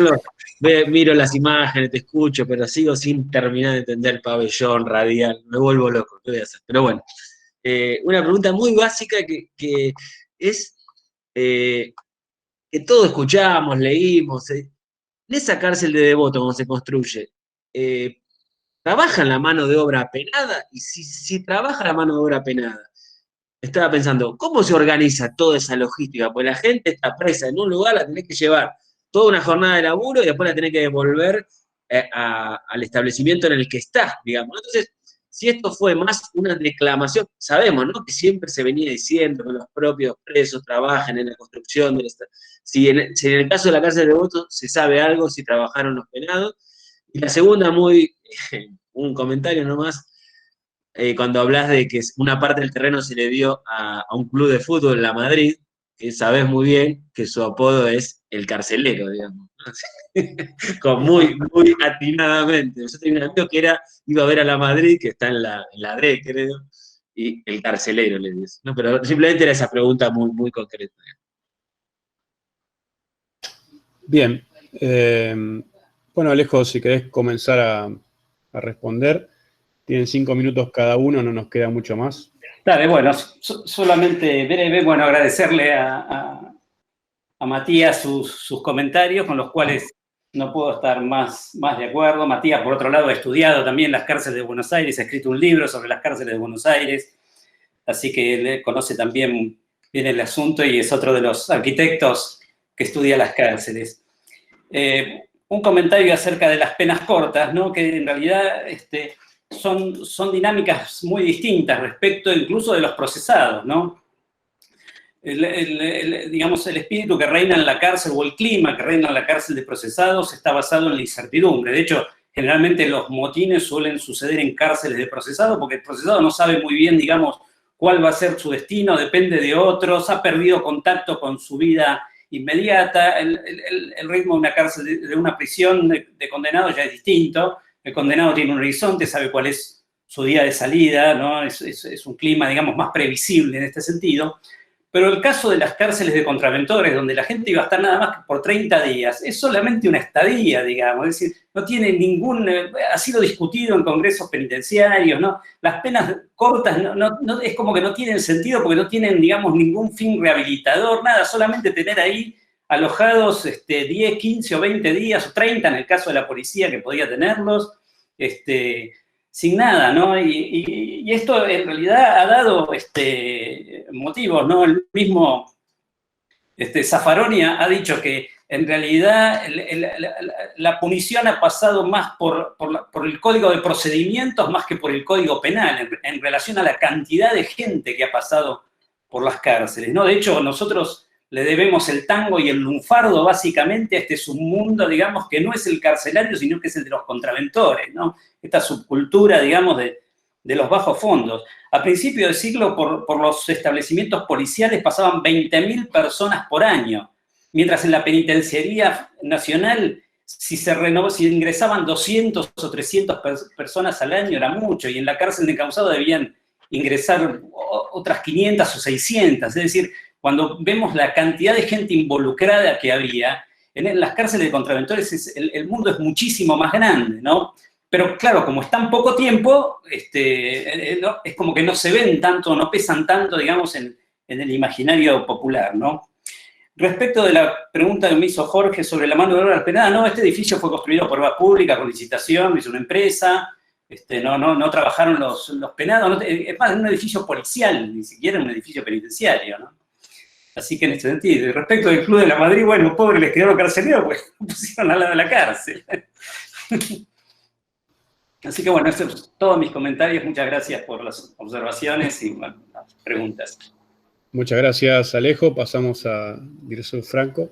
miro las imágenes, te escucho, pero sigo sin terminar de entender pabellón, radial, me vuelvo loco, ¿qué voy a hacer? Pero bueno, una pregunta muy básica que es que todos escuchamos, leímos, en esa cárcel de Devoto, cuando se construye, ¿trabaja la mano de obra penada? Y si trabaja la mano de obra penada, estaba pensando, ¿cómo se organiza toda esa logística? Pues la gente está presa en un lugar, la tenés que llevar toda una jornada de laburo y después la tenés que devolver al establecimiento en el que estás, digamos. Entonces, si esto fue más una declamación, sabemos, ¿no? Que siempre se venía diciendo que los propios presos trabajan en la construcción del Estado. Si en el caso de la cárcel de Devoto se sabe algo, si trabajaron los penados. Y la segunda, un comentario nomás, cuando hablas de que una parte del terreno se le dio a un club de fútbol, la Madrid, que sabes muy bien que su apodo es el carcelero, digamos. Muy atinadamente. Yo tenía un amigo que iba a ver a la Madrid, que está en la D, creo, y el carcelero le dice. No, pero simplemente era esa pregunta muy concreta. Bien. Bueno, Alejo, si querés comenzar a responder, tienen 5 minutos cada uno, no nos queda mucho más. Dale, bueno, solamente breve, bueno, agradecerle a Matías sus comentarios, con los cuales no puedo estar más de acuerdo. Matías, por otro lado, ha estudiado también las cárceles de Buenos Aires, ha escrito un libro sobre las cárceles de Buenos Aires, así que él conoce también bien el asunto y es otro de los arquitectos que estudia las cárceles. Un comentario acerca de las penas cortas, ¿no? Que en realidad son dinámicas muy distintas respecto incluso de los procesados, ¿no? Digamos, el espíritu que reina en la cárcel o el clima que reina en la cárcel de procesados está basado en la incertidumbre. De hecho, generalmente los motines suelen suceder en cárceles de procesados porque el procesado no sabe muy bien, digamos, cuál va a ser su destino, depende de otros, ha perdido contacto con su vida inmediata. El ritmo de una cárcel, de una prisión de condenados ya es distinto. El condenado tiene un horizonte, sabe cuál es su día de salida, ¿no? Es un clima, digamos, más previsible en este sentido. Pero el caso de las cárceles de contraventores, donde la gente iba a estar nada más que por 30 días, es solamente una estadía, digamos, es decir, no tiene ha sido discutido en congresos penitenciarios, ¿no? Las penas cortas es como que no tienen sentido porque no tienen, digamos, ningún fin rehabilitador, nada, solamente tener ahí alojados 10, 15 o 20 días, o 30 en el caso de la policía que podía tenerlos, sin nada, ¿no? Y esto en realidad ha dado motivos, ¿no? El mismo Zaffaroni ha dicho que en realidad la punición ha pasado más por el código de procedimientos más que por el código penal, en relación a la cantidad de gente que ha pasado por las cárceles, ¿no? De hecho, nosotros le debemos el tango y el lunfardo básicamente a este submundo, digamos, que no es el carcelario, sino que es el de los contraventores, ¿no? Esta subcultura, digamos, de los bajos fondos. A principios del siglo, por los establecimientos policiales pasaban 20.000 personas por año, mientras en la penitenciaría nacional, si ingresaban 200 o 300 personas al año, era mucho, y en la cárcel de encausados debían ingresar otras 500 o 600, es decir, cuando vemos la cantidad de gente involucrada que había, en las cárceles de contraventores el mundo es muchísimo más grande, ¿no? Pero claro, como es tan poco tiempo, es como que no se ven tanto, no pesan tanto, digamos, en el imaginario popular, ¿no? Respecto de la pregunta que me hizo Jorge sobre la mano de obra penada, no, este edificio fue construido por obra pública, con licitación, hizo una empresa, no trabajaron los penados, es más, en un edificio policial, ni siquiera en un edificio penitenciario, ¿no? Así que en este sentido, y respecto del Club de la Madrid, bueno, pobre, les quedaron carceleros, pues pusieron al lado de la cárcel. Así que bueno, estos son todos mis comentarios. Muchas gracias por las observaciones y bueno, las preguntas. Muchas gracias, Alejo. Pasamos a director Franco.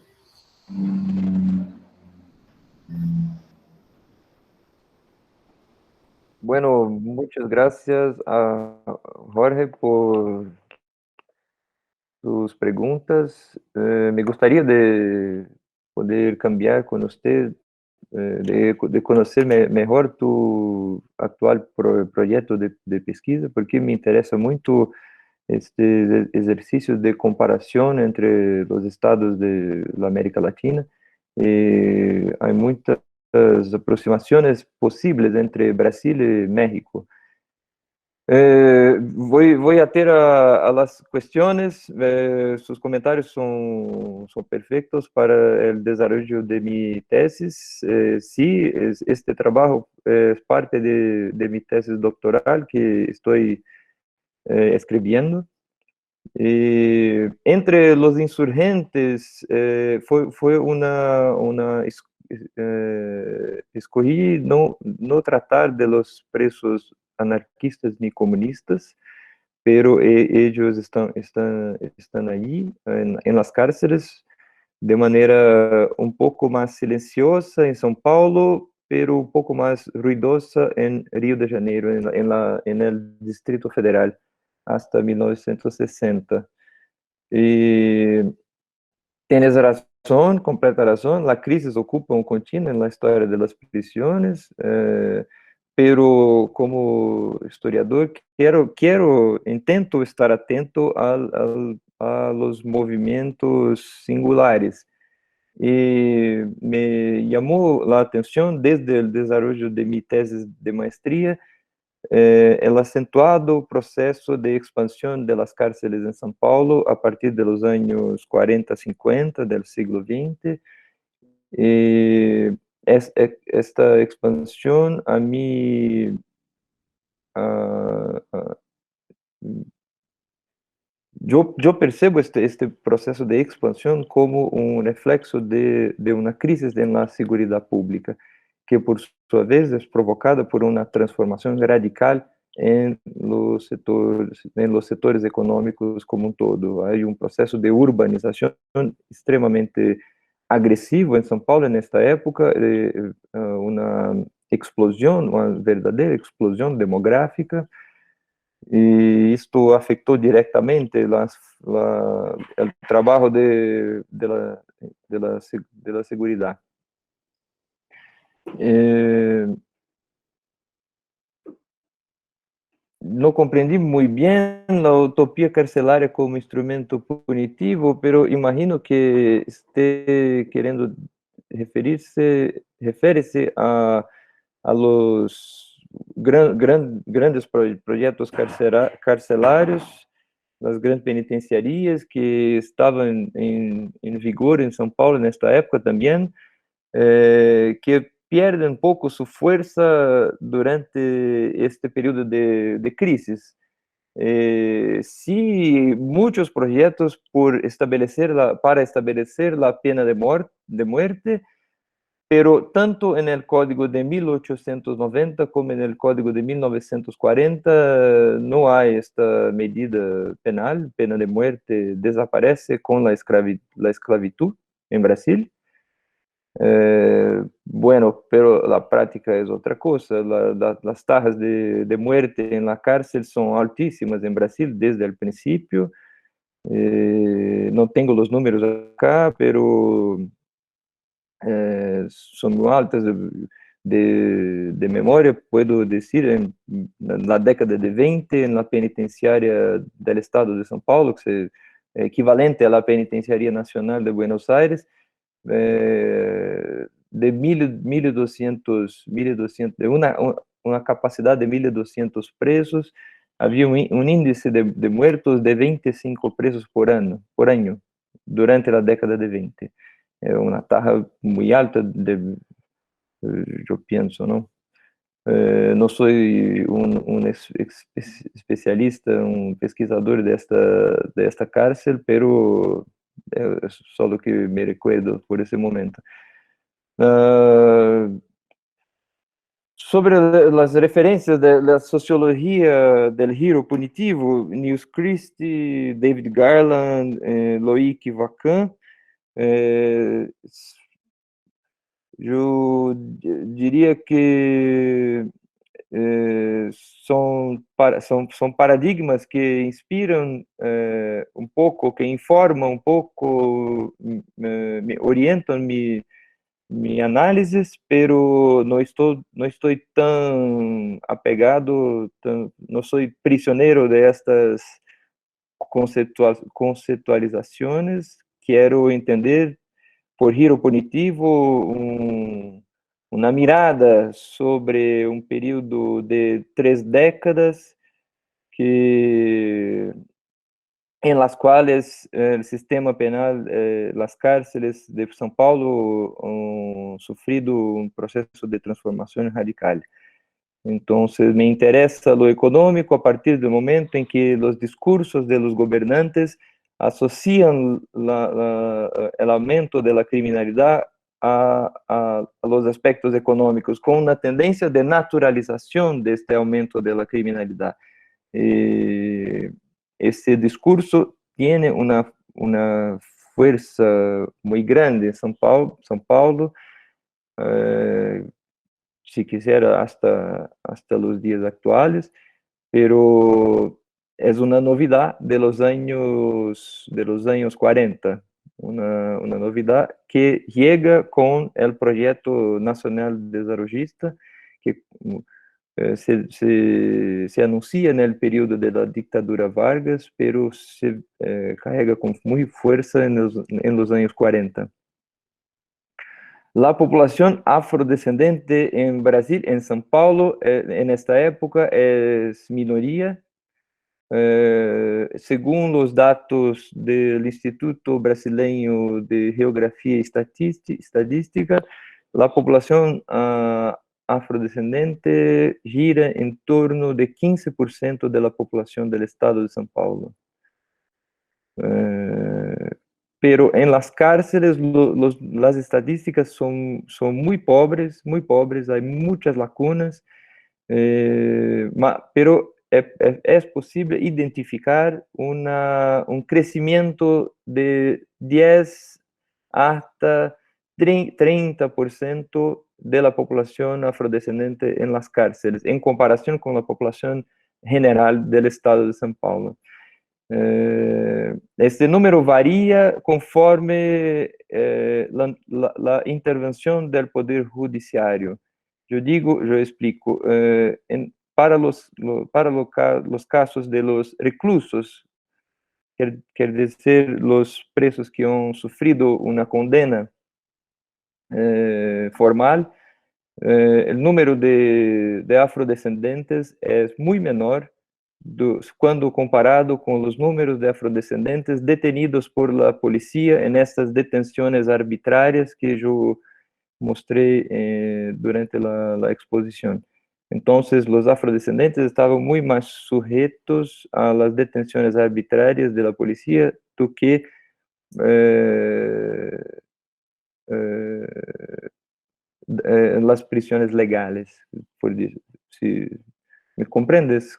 Bueno, muchas gracias a Jorge por sus preguntas. Me gustaría de poder cambiar con usted de conocer mejor tu actual proyecto de pesquisa, porque me interesa mucho este ejercicio de comparación entre los estados de la América Latina. Hay muchas aproximaciones posibles entre Brasil y México. Voy a ter a las cuestiones. Sus comentarios son perfectos para el desarrollo de mi tesis. Sí, este trabajo es parte de mi tesis doctoral que estoy escribiendo. Entre los insurgentes, fue escogí no tratar de los presos anarquistas ni comunistas, pero ellos están allí en las cárceles de manera un poco más silenciosa en São Paulo, pero un poco más ruidosa en Río de Janeiro, en el Distrito Federal, hasta 1960. Y tienes razón, completa razón, la crisis ocupa un continuo en la historia de las prisiones, pero como historiador intento estar atento a los movimientos singulares. Y me llamó la atención desde el desarrollo de mi tesis de maestría el acentuado proceso de expansión de las cárceles en São Paulo a partir de los años 40, 50 del siglo XX. Esta expansión a mí yo percebo este proceso de expansión como un reflexo de una crisis en la seguridad pública, que por su vez es provocada por una transformación radical en los sectores económicos como un todo. Hay un proceso de urbanización extremadamente agresivo en São Paulo en esta época, una verdadera explosión demográfica. Y esto afectó directamente el trabajo de la seguridad. No comprendí muy bien la utopía carcelaria como instrumento punitivo, pero imagino que esté queriendo referirse a los grandes proyectos carcelarios, las grandes penitenciarías que estaban en vigor en São Paulo en esta época también, que pierden un poco su fuerza durante este periodo de crisis. Sí, muchos proyectos para establecer la pena de muerte, pero tanto en el Código de 1890 como en el Código de 1940 no hay esta medida penal. Pena de muerte desaparece con la esclavitud en Brasil. Bueno, pero la práctica es otra cosa. Las tasas de muerte en la cárcel son altísimas en Brasil desde el principio. No tengo los números acá, pero son muy altas. De memoria, puedo decir, en la década de 20, en la penitenciaria del Estado de São Paulo, que es equivalente a la Penitenciaría Nacional de Buenos Aires, de 1.200, de una capacidad de 1.200 presos, había un índice de muertos de 25 presos por año durante la década de 20. Una tasa muy alta, yo pienso, ¿no? No soy un especialista, un pesquisador de esta cárcel, pero es solo que me recuerdo por ese momento. Sobre las referencias de la sociología del giro punitivo, Nils Christie, David Garland, Loic Vacan, yo diría que son paradigmas que inspiran un poco, que informan un poco, me orientan mi análisis, pero no estoy tan apegado, no soy prisionero de estas conceptualizaciones. Quiero entender por giro punitivo una mirada sobre un período de 3 décadas que en las cuales el sistema penal, las cárceles de São Paulo han sufrido un proceso de transformación radical. Entonces, me interesa lo económico a partir del momento en que los discursos de los gobernantes asocian el aumento de la criminalidad a los aspectos económicos, con una tendencia de naturalización de este aumento de la criminalidad. Ese discurso tiene una fuerza muy grande en São Paulo, si quisiera hasta los días actuales, pero es una novedad de los años 40, una novedad que llega con el Proyecto Nacional Desarrollista, que se anuncia en el periodo de la dictadura Vargas, pero se carrega con muy fuerza en los años 40. La población afrodescendente en Brasil, en São Paulo, en esta época es minoría. Según los datos del Instituto Brasileño de Geografía y Estadística, la población afrodescendente gira en torno de 15% de la población del estado de São Paulo. Pero en las cárceles las estadísticas son muy pobres, hay muchas lagunas, pero es posible identificar un crecimiento de 10 hasta 30% de la población afrodescendente en las cárceles, en comparación con la población general del estado de São Paulo. Este número varía conforme la intervención del Poder Judiciario. Yo explico, para los casos de los reclusos, quiere decir los presos que han sufrido una condena formal, el número de afrodescendentes es muy menor cuando comparado con los números de afrodescendentes detenidos por la policía en estas detenciones arbitrarias que yo mostré durante la exposición. Entonces, los afrodescendentes estaban muy más sujetos a las detenciones arbitrarias de la policía que las prisiones legales. Si me comprendes,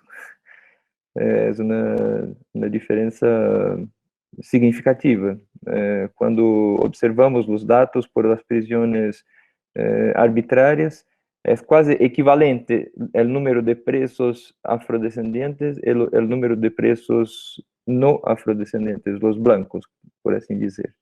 es una diferencia significativa. Cuando observamos los datos por las prisiones arbitrarias, es casi equivalente el número de presos afrodescendientes el número de presos no afrodescendientes, los blancos, por así decir.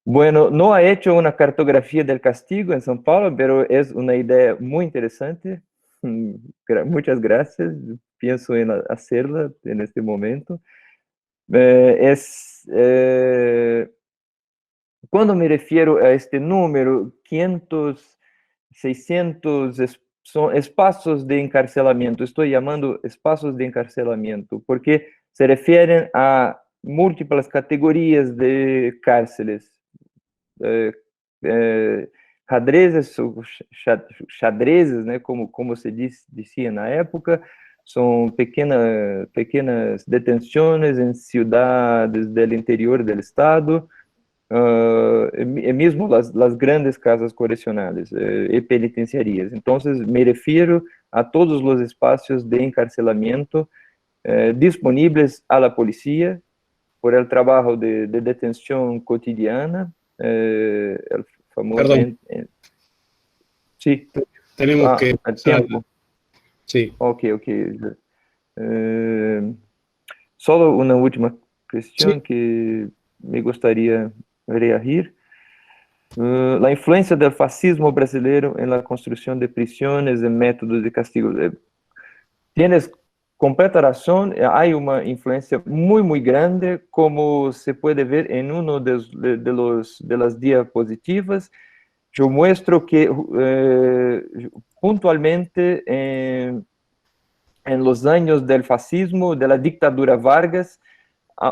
Bueno, no ha hecho una cartografía del castigo en São Paulo, pero es una idea muy interesante. Muchas gracias. Pienso en hacerla en este momento. Cuando me refiero a este número, 500, 600 son espacios de encarcelamiento. Estoy llamando espacios de encarcelamiento porque se refieren a múltiples categorías de cárceles. Xadrezes, né, como se dizia na época, são pequenas detenções em cidades do interior do estado, e mesmo as grandes casas correcionais e penitenciarias. Então, me refiro a todos os espaços de encarcelamento disponíveis à la policía por el trabajo de detención cotidiana, el famoso... Perdón. Sí. Tenemos que... Al tiempo. Sí. Ok. Solo una última cuestión que me gustaría reagir. La influencia del fascismo brasileño en la construcción de prisiones y métodos de castigo. Tienes completa razón, hay una influencia muy, muy grande, como se puede ver en uno de las diapositivas. Yo muestro que puntualmente en los años del fascismo, de la dictadura Vargas,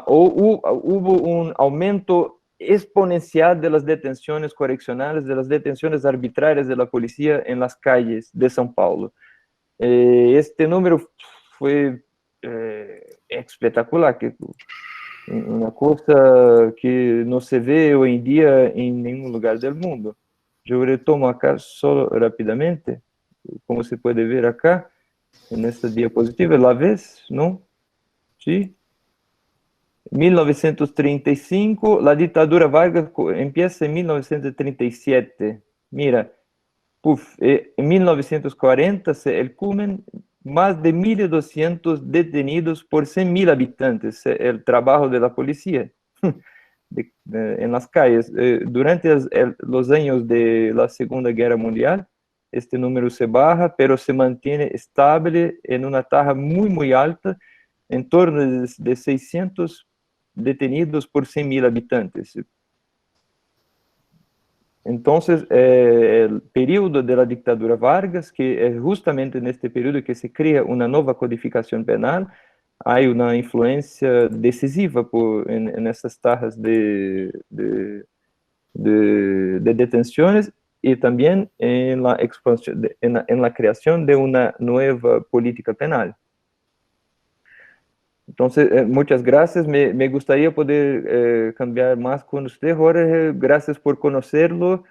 hubo un aumento exponencial de las detenciones correccionales, de las detenciones arbitrarias de la policía en las calles de São Paulo. Este número fue espectacular, una cosa que no se ve hoy en día en ningún lugar del mundo. Yo retomo acá solo rápidamente, como se puede ver acá, en esta diapositiva, ¿la ves? ¿No? ¿Sí? 1935, la dictadura Vargas empieza en 1937. Mira, en 1940, el cumen, más de 1.200 detenidos por 100.000 habitantes, el trabajo de la policía en las calles. Durante los años de la Segunda Guerra Mundial, este número se baja, pero se mantiene estable en una tasa muy, muy alta, en torno de 600 detenidos por 100.000 habitantes. Entonces, el periodo de la dictadura Vargas, que es justamente en este periodo que se crea una nueva codificación penal, hay una influencia decisiva en esas tasas de detenciones y también en la expansión, en la creación de una nueva política penal. Entonces, muchas gracias. Me gustaría poder cambiar más con usted, Jorge. Gracias por conocerlo.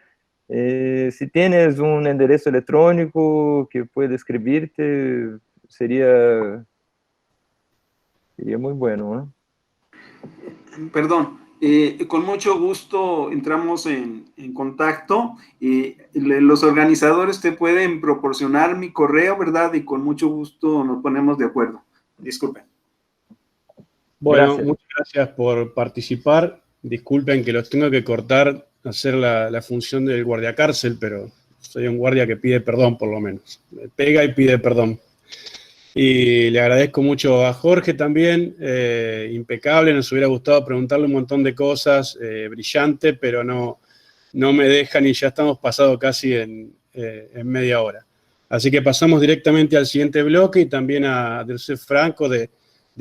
Si tienes un enderezo electrónico que pueda escribirte, sería muy bueno, ¿no? Perdón, con mucho gusto entramos en contacto. Los organizadores te pueden proporcionar mi correo, ¿verdad? Y con mucho gusto nos ponemos de acuerdo. Disculpen. Bueno, Gracias. muchas gracias por participar. Disculpen que los tengo que cortar, hacer la función del guardiacárcel, pero soy un guardia que pide perdón, por lo menos. Me pega y pide perdón. Y le agradezco mucho a Jorge también, impecable. Nos hubiera gustado preguntarle un montón de cosas, brillante, pero no me dejan y ya estamos pasados casi en media hora. Así que pasamos directamente al siguiente bloque y también a ser franco de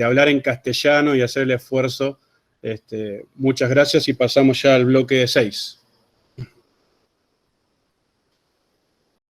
hablar en castellano y hacer el esfuerzo. Muchas gracias y pasamos ya al bloque 6.